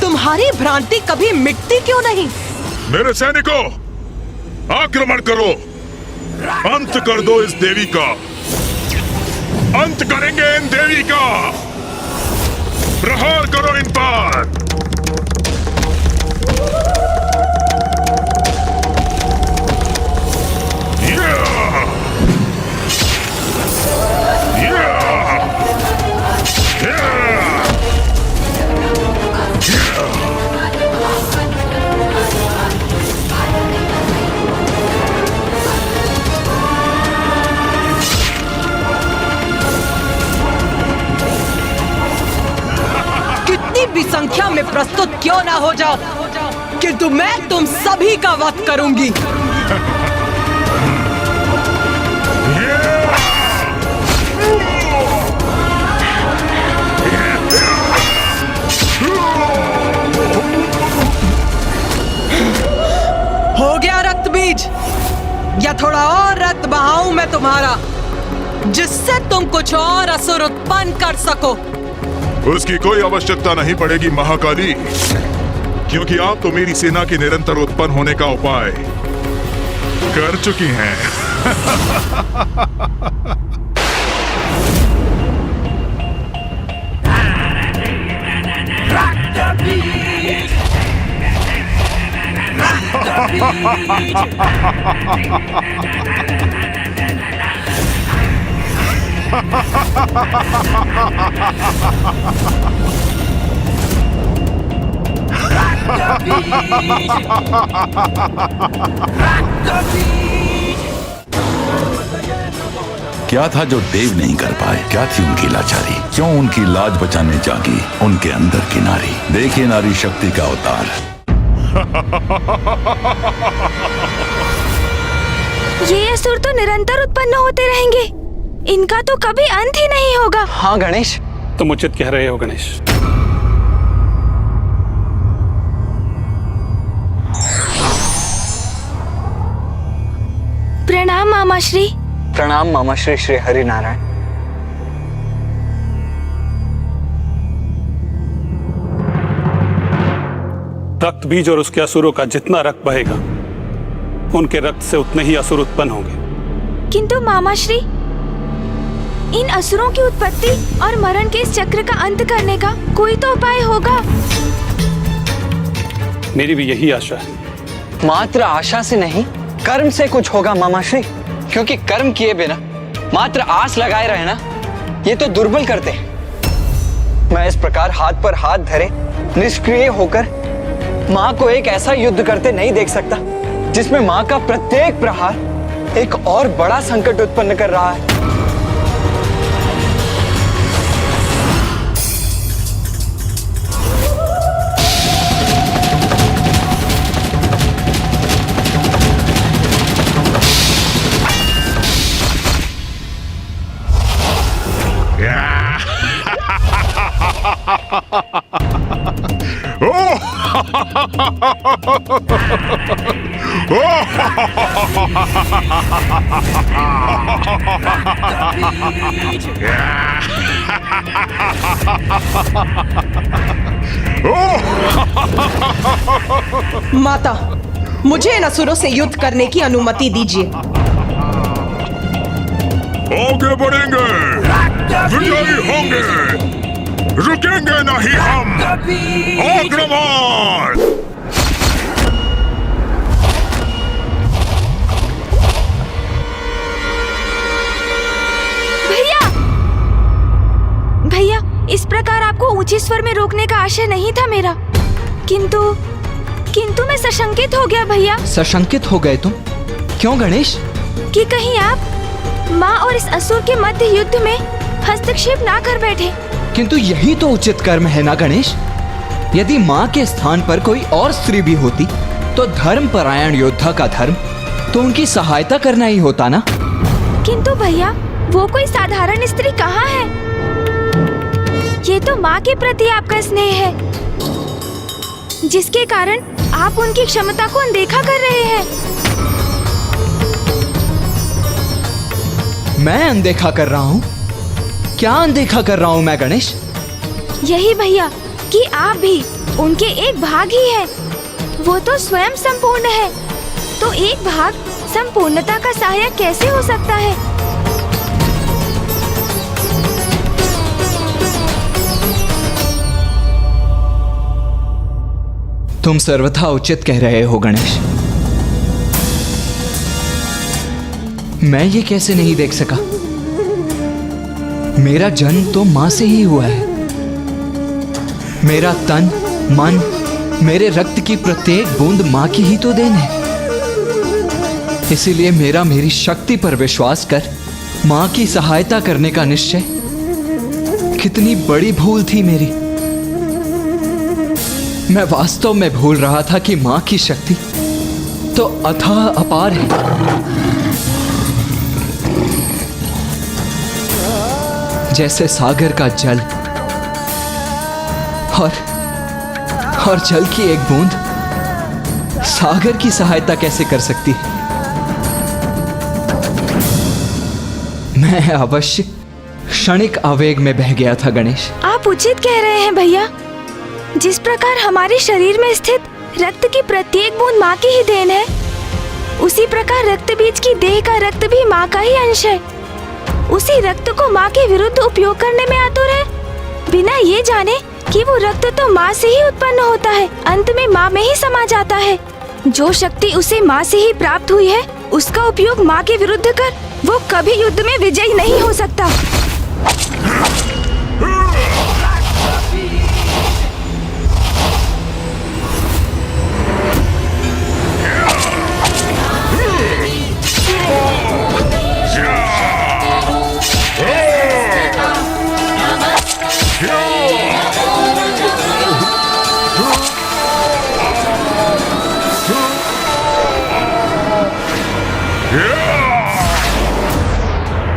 D: तुम्हारी भ्रांति कभी मिटती क्यों नहीं?
F: मेरे सैनिकों, आक्रमण करो, अंत कर दो इस देवी का। अंत करेंगे इन देवी का। प्रहार करो इन पर।
D: भी संख्या में प्रस्तुत क्यों ना हो जाओ, किंतु मैं तुम सभी का वध करूंगी। या थोड़ा और रक्त बहाऊं मैं तुम्हारा, जिससे तुम कुछ और असुर उत्पन्न कर सको?
F: उसकी कोई आवश्यकता नहीं पड़ेगी महाकाली, क्योंकि आप तो मेरी सेना के निरंतर उत्पन्न होने का उपाय कर चुकी हैं।
M: क्या था जो देव नहीं कर पाए? क्या थी उनकी लाचारी? क्यों उनकी लाज बचाने जागी उनके अंदर की नारी? देखिए नारी शक्ति का अवतार।
B: ये असुर तो निरंतर उत्पन्न होते रहेंगे, इनका तो कभी अंत ही नहीं होगा।
A: हाँ गणेश,
K: तुम उचित कह रहे हो गणेश।
B: प्रणाम मामाश्री।
A: प्रणाम मामाश्री श्री हरि नारायण।
K: रक्त बीज और उसके असुरों का जितना रक्त बहेगा, उनके रक्त से उतने ही असुर उत्पन्न होंगे।
B: किंतु मामाश्री, इन असुरों की उत्पत्ति और मरण के इस चक्र का अंत करने का कोई तो उपाय होगा।
K: मेरी भी यही आशा है।
A: मात्र आशा से नहीं, कर्म से कुछ होगा मामाश्री, क्योंकि कर्म किए बिना मात्र आस लगाए रहना ये तो दुर्बल करते हैं। मैं इस प्रकार हाथ पर हाथ धरे निष्क्रिय होकर माँ को एक ऐसा युद्ध करते नहीं देख सकता जिसमें माँ का प्रत्येक प्रहार एक और बड़ा संकट उत्पन्न कर रहा है।
D: माता, मुझे इन असुरों से युद्ध करने की अनुमति दीजिए।
F: आगे बढ़ेंगे, विजयी होंगे, रुकेंगे नहीं हम। आक्रमण!
B: भैया, भैया, इस प्रकार आपको ऊंचे स्वर में रोकने का आशय नहीं था मेरा, किंतु मैं सशंकित हो गया भैया।
L: सशंकित हो गए तुम? क्यों गणेश?
B: कि कहीं आप माँ और इस असुर के मध्य युद्ध में हस्तक्षेप ना कर बैठे।
L: किंतु यही तो उचित कर्म है ना गणेश। यदि माँ के स्थान पर कोई और स्त्री भी होती तो धर्मपरायण योद्धा का धर्म तो उनकी सहायता करना ही होता ना।
B: किंतु भैया, वो कोई साधारण स्त्री कहाँ है? ये तो माँ के प्रति आपका स्नेह है, जिसके कारण आप उनकी क्षमता को अनदेखा कर रहे हैं।
L: मैं अनदेखा कर रहा हूँ? क्या अनदेखा कर रहा हूँ मैं गणेश?
B: यही भैया कि आप भी उनके एक भाग ही हैं। वो तो स्वयं संपूर्ण है, तो एक भाग संपूर्णता का सहायक कैसे हो सकता है?
L: तुम सर्वथा उचित कह रहे हो गणेश। मैं ये कैसे नहीं देख सका? मेरा जन्म तो मां से ही हुआ है। मेरा तन, मन, मेरे रक्त की प्रत्येक बूंद मां की ही तो देन है। इसीलिए मेरी शक्ति पर विश्वास कर मां की सहायता करने का निश्चय कितनी बड़ी भूल थी मेरी। मैं वास्तव में भूल रहा था कि मां की शक्ति तो अथाह अपार है। जैसे सागर का जल और जल की एक बूंद सागर की सहायता कैसे कर सकती है?
O: मैं अवश्य क्षणिक आवेग में बह गया था गणेश।
B: आप उचित कह रहे हैं भैया। जिस प्रकार हमारे शरीर में स्थित रक्त की प्रत्येक बूंद माँ की ही देन है, उसी प्रकार रक्त बीज की देह का रक्त भी माँ का ही अंश है। उसी रक्त को माँ के विरुद्ध उपयोग करने में आतुर है, बिना ये जाने कि वो रक्त तो माँ से ही उत्पन्न होता है, अंत में माँ में ही समा जाता है। जो शक्ति उसे माँ से ही प्राप्त हुई है, उसका उपयोग माँ के विरुद्ध कर वो कभी युद्ध में विजयी नहीं हो सकता।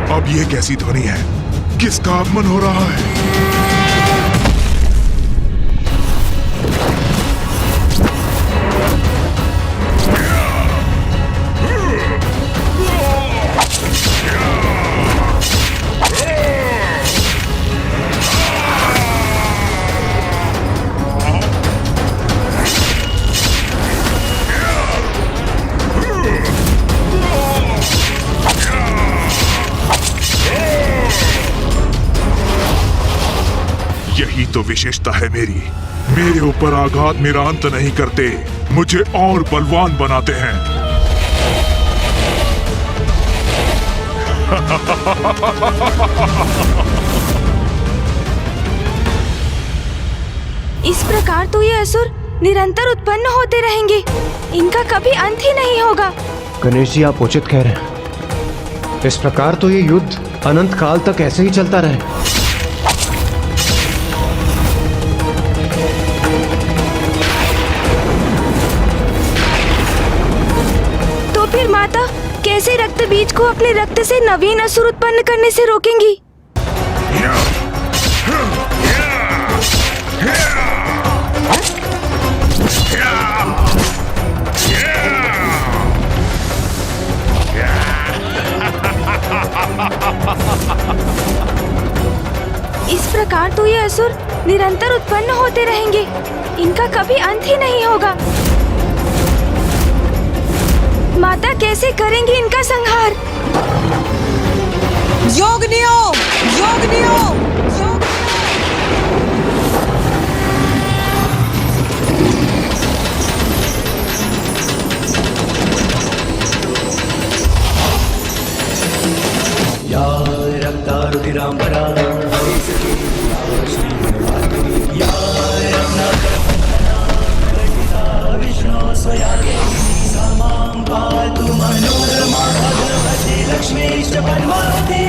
F: अब ये कैसी ध्वनि है? किसका आगमन हो रहा है? यही तो विशेषता है मेरी। मेरे ऊपर आघात मेरा अंत नहीं करते, मुझे और बलवान बनाते हैं।
B: इस प्रकार तो ये असुर निरंतर उत्पन्न होते रहेंगे, इनका कभी अंत ही नहीं होगा।
G: गणेश जी, आप उचित कह रहे हैं। इस प्रकार तो ये युद्ध अनंत काल तक ऐसे ही चलता रहे।
B: फिर माता कैसे रक्त बीज को अपने रक्त से नवीन असुर उत्पन्न करने से रोकेंगी? इस प्रकार तो ये असुर निरंतर उत्पन्न होते रहेंगे, इनका कभी अंत ही नहीं होगा। माता कैसे करेंगी इनका संहार?
D: योगनियो, योगनियो,
N: या रक्तारुधिरांबरा या विष्णु स्वयागे समां पातु मनोरमा भगवती लक्ष्मीश्च पद्मावती।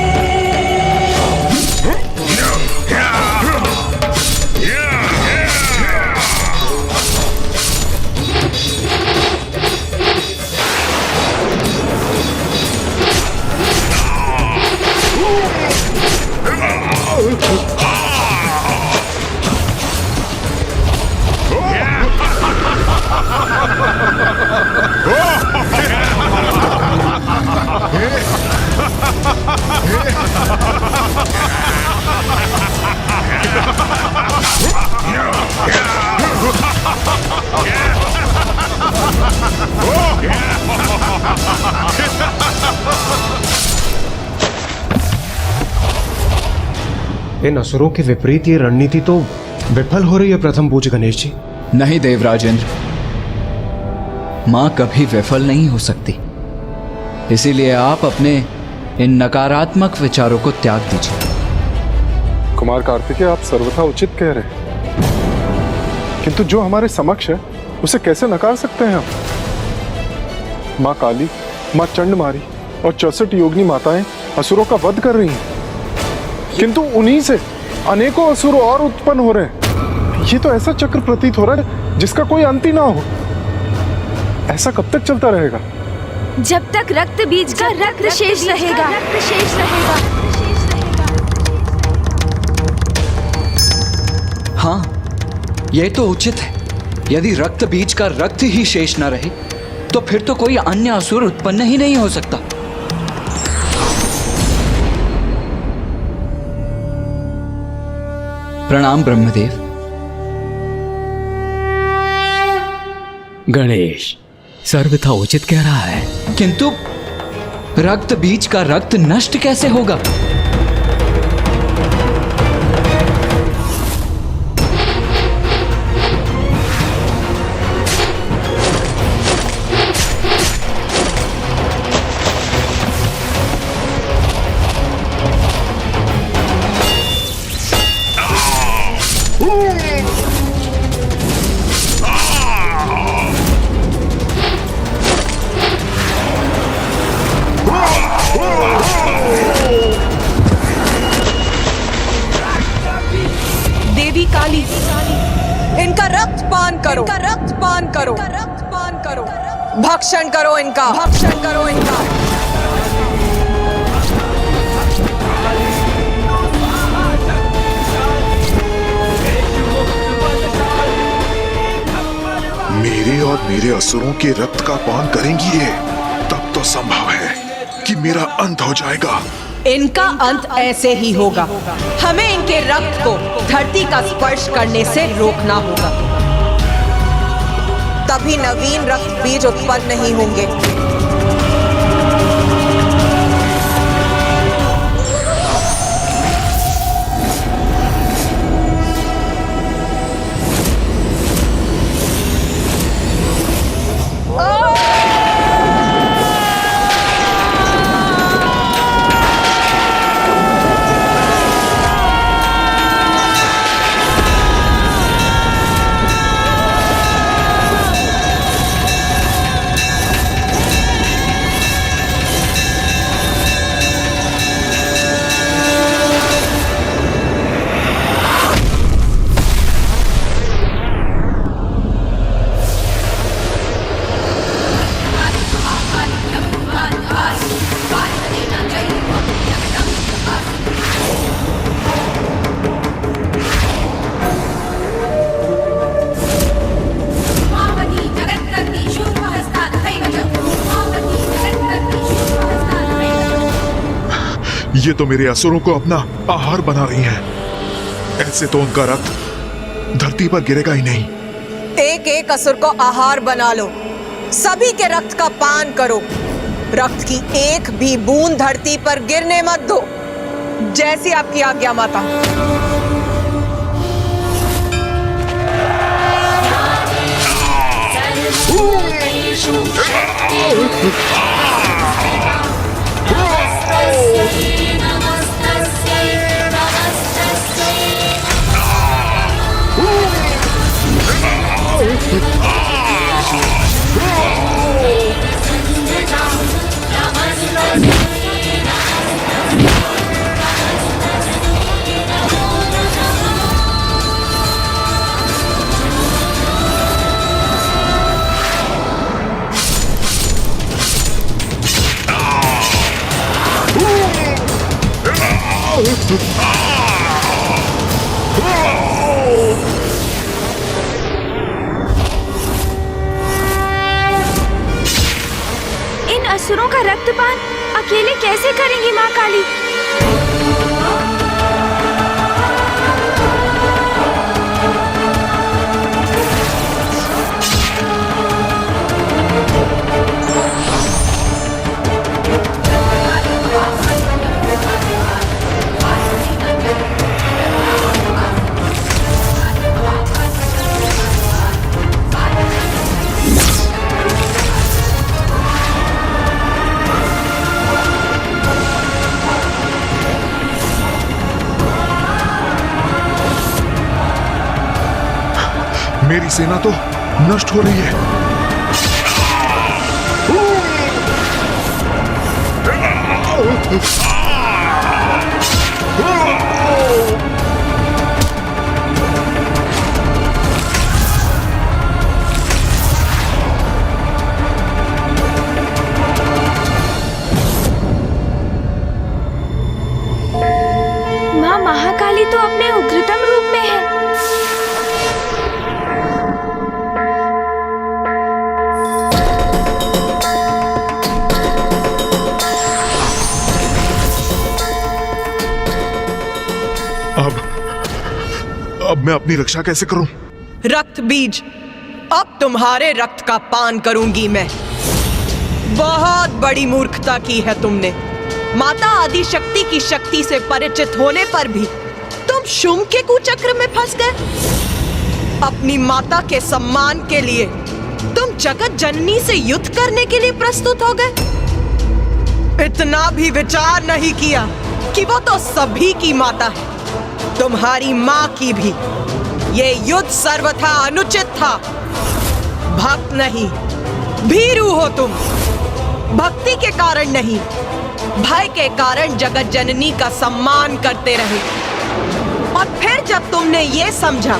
G: इन असुरों की विपरीत ये रणनीति तो विफल हो रही है प्रथम पूज्य गणेश जी।
O: नहीं देवराजेंद्र, मां कभी विफल नहीं हो सकती। इसीलिए आप अपने इन नकारात्मक विचारों को त्याग दीजिए।
P: कुमार कार्तिकेय, आप सर्वथा उचित कह रहे हैं, किंतु जो हमारे समक्ष है उसे कैसे नकार सकते हैं हम? माँ काली, माँ चंडमारी और 64 योगिनी माताएं असुरों का वध कर रही हैं, किंतु उन्हीं से अनेकों असुर और उत्पन्न हो रहे हैं। ये तो ऐसा चक्र प्रतीत हो रहा है जिसका कोई अंत ही ना हो। ऐसा कब तक चलता रहेगा?
B: जब तक रक्त बीज का रक्त शेष रहेगा।
O: हाँ, यह तो उचित है। यदि रक्त बीज का रक्त ही शेष न रहे तो फिर तो कोई अन्य असुर उत्पन्न ही नहीं हो सकता। प्रणाम ब्रह्मदेव।
L: गणेश सर्वथा उचित कह रहा है,
O: किंतु रक्त बीज का रक्त नष्ट कैसे होगा?
D: देवी काली, इनका रक्त पान करो, इनका रक्त पान करो, रक्त पान करो, भक्षण करो इनका, भक्षण करो इनका।
F: मेरे और मेरे असुरों के रक्त का पान करेंगी ये, तब तो संभव है कि मेरा अंत हो जाएगा।
D: इनका अंत ऐसे ही होगा। हमें इनके रक्त को धरती का स्पर्श करने से रोकना होगा, तभी नवीन रक्त बीज उत्पन्न नहीं होंगे।
F: ये तो मेरे असुरों को अपना आहार बना रही हैं। ऐसे तो उनका रक्त धरती पर गिरेगा ही नहीं।
D: एक एक असुर को आहार बना लो, सभी के रक्त का पान करो। रक्त की एक भी बूंद धरती पर गिरने मत दो, जैसी आपकी आज्ञा माता।
B: इन असुरों का रक्तपान अकेले कैसे करेंगी माँ काली?
F: मेरी सेना तो नष्ट हो रही है।
B: माँ महाकाली तो अपने उग्रतम रूप में है।
P: अब मैं अपनी रक्षा कैसे करूं?
D: रक्त बीज, अब तुम्हारे रक्त का पान करूंगी मैं। बहुत बड़ी मूर्खता की है तुमने। माता आदि शक्ति की शक्ति से परिचित होने पर भी तुम शुंभ के कुचक्र में फंस गए। अपनी माता के सम्मान के लिए तुम जगत जननी से युद्ध करने के लिए प्रस्तुत हो गए। इतना भी विचार नहीं किया कि वो तो सभी की माता है, तुम्हारी माँ की भी। ये युद्ध सर्वथा अनुचित था। भक्त नहीं, भीरू हो तुम। भक्ति के कारण नहीं, भय के कारण जगत जननी का सम्मान करते रहे। और फिर जब तुमने ये समझा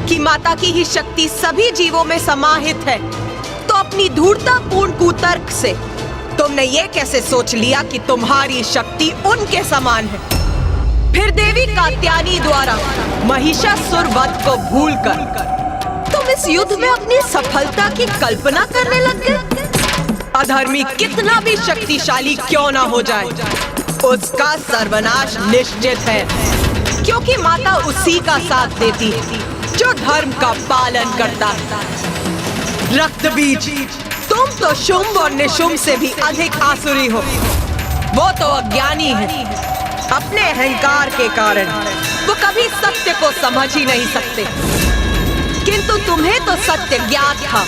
D: कि माता की ही शक्ति सभी जीवों में समाहित है, तो अपनी धूर्ततापूर्ण कुतर्क से तुमने ये कैसे सोच लिया कि तुम्हारी शक्ति उनके समान है। फिर देवी कात्यायनी द्वारा महिषासुर वध को भूलकर तुम इस युद्ध में अपनी सफलता की कल्पना करने लग गए। अधर्मी कितना भी शक्तिशाली क्यों ना हो जाए, उसका सर्वनाश निश्चित है, क्योंकि माता उसी का साथ देती है जो धर्म का पालन करता है। रक्त बीज, तुम तो शुंभ और निशुंभ से भी अधिक आसुरी हो। वो तो अज्ञानी है। अपने अहंकार के कारण वो कभी सत्य को समझ ही नहीं सकते, किंतु तुम्हें तो सत्य ज्ञात था,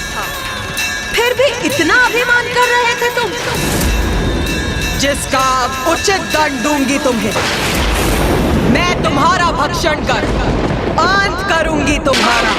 D: फिर भी इतना अभिमान कर रहे थे तुम, जिसका उचित दंड दूंगी तुम्हें। मैं तुम्हारा भक्षण कर अंत करूंगी तुम्हारा।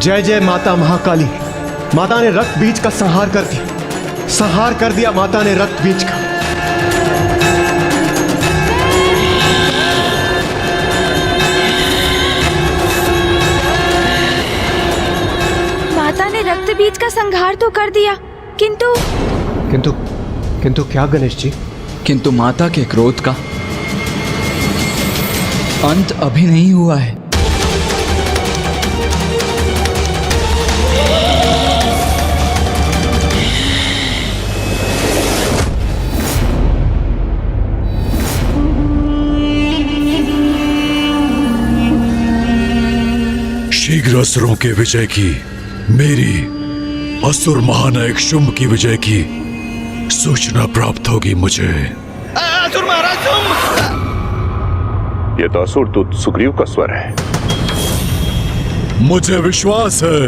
G: जय जय माता महाकाली। माता ने रक्त बीज का संहार कर दिया, संहार कर दिया माता ने रक्त बीज का।
B: माता ने रक्त बीज का संहार तो कर दिया, किंतु
G: किंतु किंतु क्या गणेश जी?
O: किंतु माता के क्रोध का अंत अभी नहीं हुआ है।
J: शीघ्र असुरों के विजय की, मेरी असुर महानायक शुंभ की विजय की सूचना प्राप्त होगी मुझे।
Q: असुर महाराज शुंभ!
F: ये तो असुर दूत सुग्रीव का स्वर है।
J: मुझे विश्वास है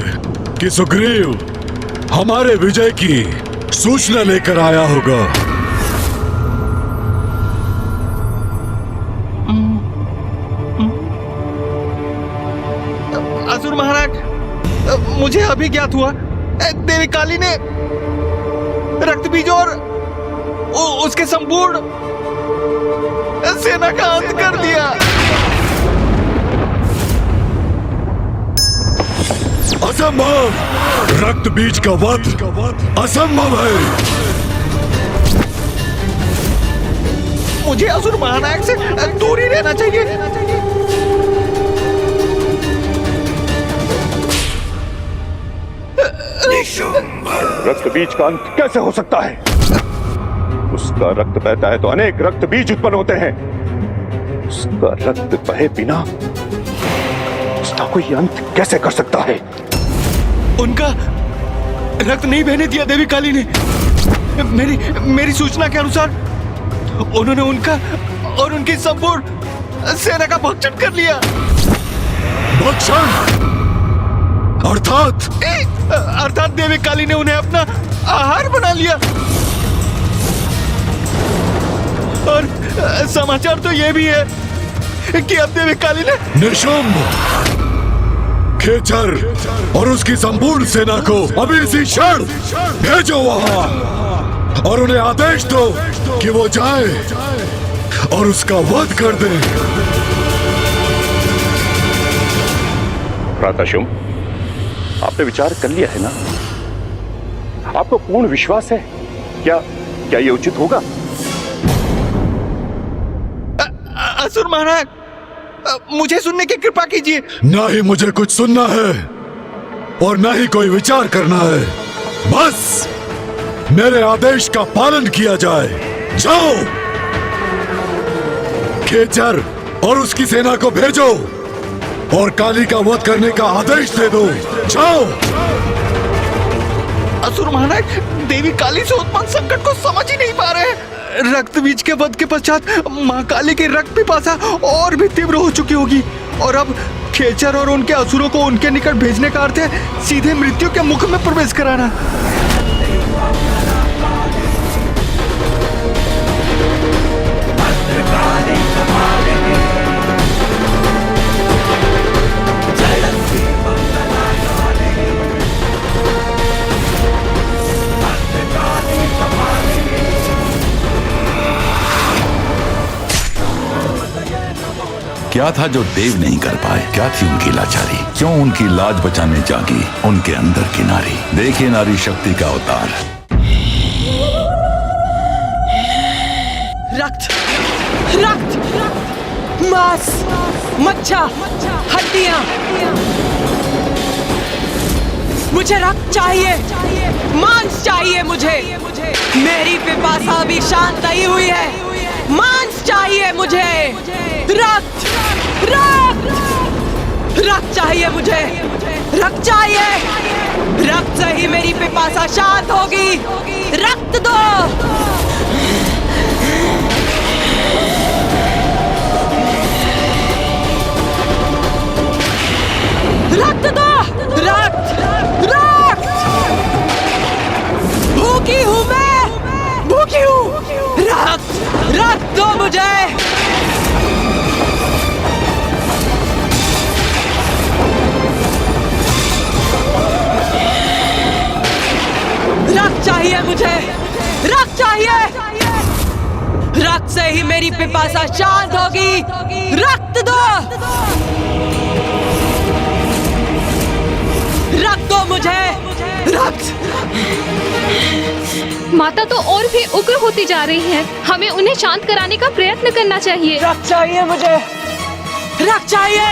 J: कि सुग्रीव हमारे विजय की सूचना लेकर आया होगा।
Q: असुर महाराज, मुझे अभी ज्ञात हुआ देवी काली ने रक्त बीज और उसके संपूर्ण सेना का अंत कर दिया।
J: असंभव! रक्त बीज का वध असंभव है।
Q: मुझे असुर महानायक से दूर ही रहना चाहिए।
F: रक्त बीज का अंत कैसे हो सकता है?
H: उसका रक्त बहता है तो अनेक रक्त बीज उत्पन्न होते हैं। उसका रक्त बहे बिना उसका कोई अंत कैसे कर सकता है?
Q: उनका रक्त नहीं बहने दिया देवी काली ने। मेरी सूचना के अनुसार उन्होंने उनका और उनकी संपूर्ण सेना का भक्षण कर लिया।
J: भक्षण
Q: अर्थात देवी काली ने उन्हें अपना आहार बना लिया। और समाचार तो यह भी है कि अब देवी काली ने
J: निशुंभ, खेचर और उसकी संपूर्ण सेना को अभी इसी क्षण भेजो वहां और उन्हें आदेश दो कि वो जाए और उसका वध कर दे।
H: प्रातःशुम, आपने विचार कर लिया है ना? आपको पूर्ण विश्वास है? क्या ये उचित होगा?
Q: असुर महाराज, मुझे सुनने की कृपा कीजिए।
J: ना ही मुझे कुछ सुनना है और ना ही कोई विचार करना है। बस मेरे आदेश का पालन किया जाए। जाओ, खेचर और उसकी सेना को भेजो और काली का वध करने का आदेश दे दो। जाओ।
Q: असुर महाराज, देवी काली से उत्पन्न संकट को समझ ही नहीं पा रहे। रक्त बीज के वध के पश्चात मां काली की रक्त पिपासा और भी तीव्र हो चुकी होगी और अब खेचर और उनके असुरों को उनके निकट भेजने का अर्थ है सीधे मृत्यु के मुख में प्रवेश कराना।
M: क्या था जो देव नहीं कर पाए? क्या थी उनकी लाचारी? क्यों उनकी लाज बचाने जागी उनके अंदर की नारी? देखिए नारी शक्ति का अवतार।
D: रक्त, रक्त, मांस, मज्जा, हड्डियां। मुझे रक्त चाहिए, मांस चाहिए मुझे। मेरी पिपासा अभी शांत नहीं हुई है। मांस चाहिए मुझे। रक्त, रक्त, रक्त चाहिए मुझे। रक्त चाहिए। रक्त से ही मेरी पिपासा शांत होगी। रक्त दो। रक्त दो। रक्त, रक्त। भूखी हूं मैं, भूखी हूं। रक्त, रक्त दो मुझे। रक्त चाहिए मुझे। रक्त चाहिए। रक्त से ही मेरी पिपासा शांत होगी। रक्त दो। रक्त दो मुझे। रक्त।
R: माता तो और भी उग्र होती जा रही हैं। हमें उन्हें शांत कराने का प्रयत्न करना चाहिए।
D: रक्त चाहिए मुझे। रक्त चाहिए।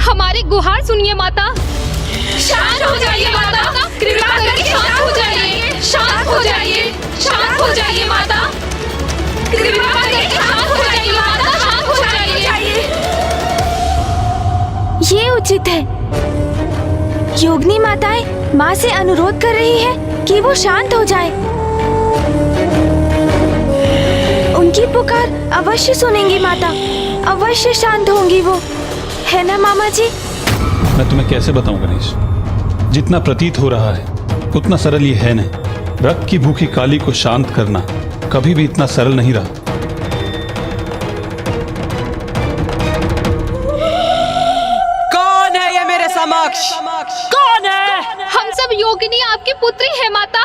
R: हमारी गुहार सुनिए माता। शांत हो जाइए माता, कृपा करके शांत हो जाइए। शांत हो जाइए, शांत हो जाइए माता, कृपा करके शांत हो जाइए माता, शांत हो जाइए।
B: ये उचित है। योगिनी माताएं माँ से अनुरोध कर रही है कि वो शांत हो जाए। उनकी पुकार अवश्य सुनेंगी माता, अवश्य शांत होंगी वो, है ना मामा जी?
S: मैं तुम्हें कैसे बताऊं गणेश, जितना प्रतीत हो रहा है उतना सरल ये है नहीं। रक्त की भूखी काली को शांत करना कभी भी इतना सरल नहीं रहा।
D: कौन है ये मेरे समक्ष? कौन है?
R: हम सब योगिनी आपकी पुत्री है माता।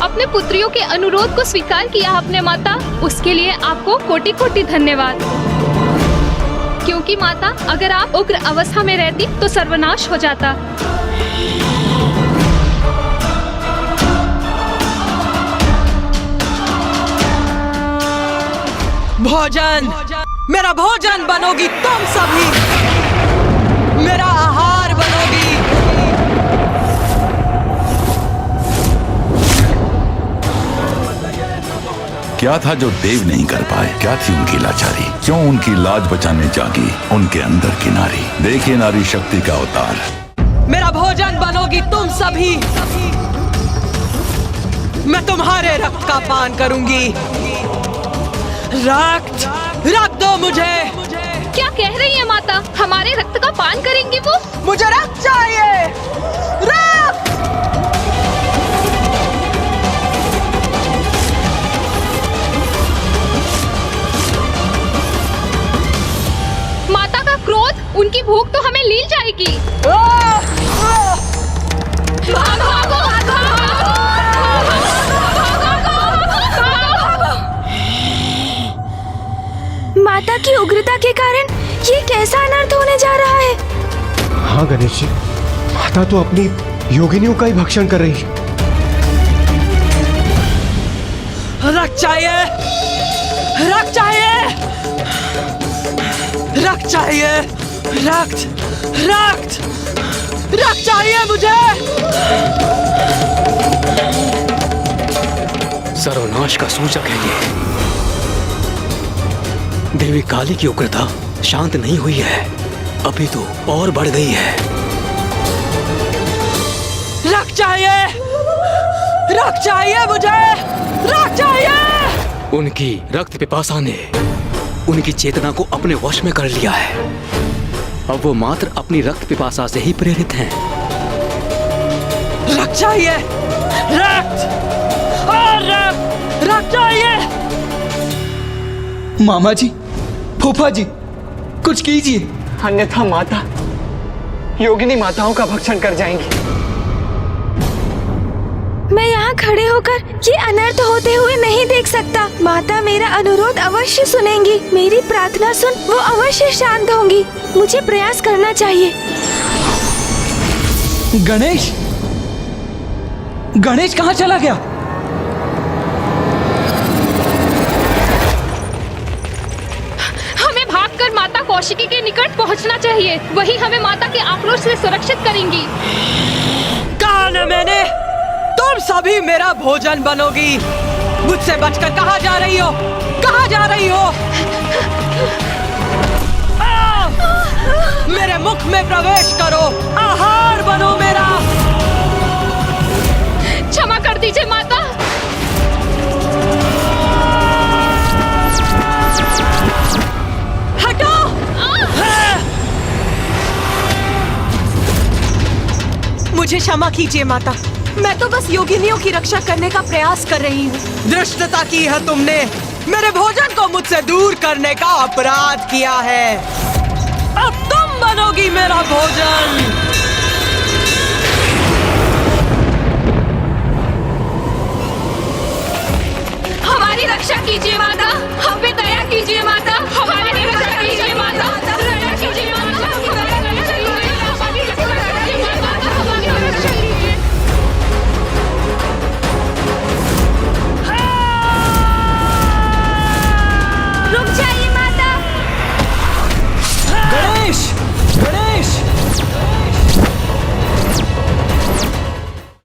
R: अपने पुत्रियों के अनुरोध को स्वीकार किया आपने माता, उसके लिए आपको कोटि कोटि धन्यवाद। क्योंकि माता अगर आप उग्र अवस्था में रहती तो सर्वनाश हो जाता।
D: भोजन, मेरा भोजन बनोगी तुम सभी, मेरा आहार बनोगी।
M: क्या था जो देव नहीं कर पाए? क्या थी उनकी लाचारी? क्यों उनकी लाज बचाने जागी उनके अंदर की नारी? देखिए नारी शक्ति का अवतार।
D: मेरा भोजन बनोगी तुम सभी। मैं तुम्हारे रक्त का पान करूंगी। रक्त दो मुझे।
R: क्या कह रही है माता? हमारे रक्त का पान करेंगी वो?
D: मुझे रक्त चाहिए। रक्त!
R: माता का क्रोध, उनकी भूख तो हमें लील जाएगी।
B: माता की उग्रता के कारण ये कैसा अनर्थ होने जा रहा है?
G: हाँ गणेश जी, माता तो अपनी योगिनियों का ही भक्षण कर रही है।
D: रक्त चाहिए। रक्त चाहिए। रक्त चाहिए। रक्त रक्त रक्त चाहिए मुझे।
L: सर्वनाश का सूचक है ये। देवी काली की उग्रता शांत नहीं हुई है, अभी तो और बढ़ गई है।
D: रक्त चाहिए। रक्त चाहिए मुझे। रक्त चाहिए।
L: उनकी रक्त पिपासा ने उनकी चेतना को अपने वश में कर लिया है। अब वो मात्र अपनी रक्त पिपासा से ही प्रेरित हैं।
D: रक्त चाहिए। रक्त और रक्त चाहिए।
L: मामा जी, फूफा जी, कुछ कीजिए,
A: अन्यथा माता योगिनी माताओं का भक्षण कर जाएंगी।
B: मैं यहाँ खड़े होकर ये अनर्थ होते हुए नहीं देख सकता। माता मेरा अनुरोध अवश्य सुनेंगी। मेरी प्रार्थना सुन वो अवश्य शांत होंगी। मुझे प्रयास करना चाहिए।
L: गणेश, गणेश कहाँ चला गया?
R: हमें भागकर माता कौशिकी के निकट पहुंचना चाहिए। वही हमें माता के आक्रोश से सुरक्षित करेंगी।
D: कहा न मैंने, तुम सभी मेरा भोजन बनोगी। मुझसे बचकर कहाँ जा रही हो? कहाँ जा रही हो? मेरे मुख में प्रवेश करो। आहार बनो मेरा।
R: क्षमा कर दीजिए माता।
D: हटो। मुझे क्षमा कीजिए माता। मैं तो बस योगिनियों की रक्षा करने का प्रयास कर रही हूँ। धृष्टता की है तुमने। मेरे भोजन को मुझसे दूर करने का अपराध किया है। अब तुम बनोगी मेरा भोजन।
R: हमारी रक्षा कीजिए माता। हम पे दया कीजिए माता। हमारी रक्षा कीजिए माता। दया कीजिए माता।
B: रुक जाइए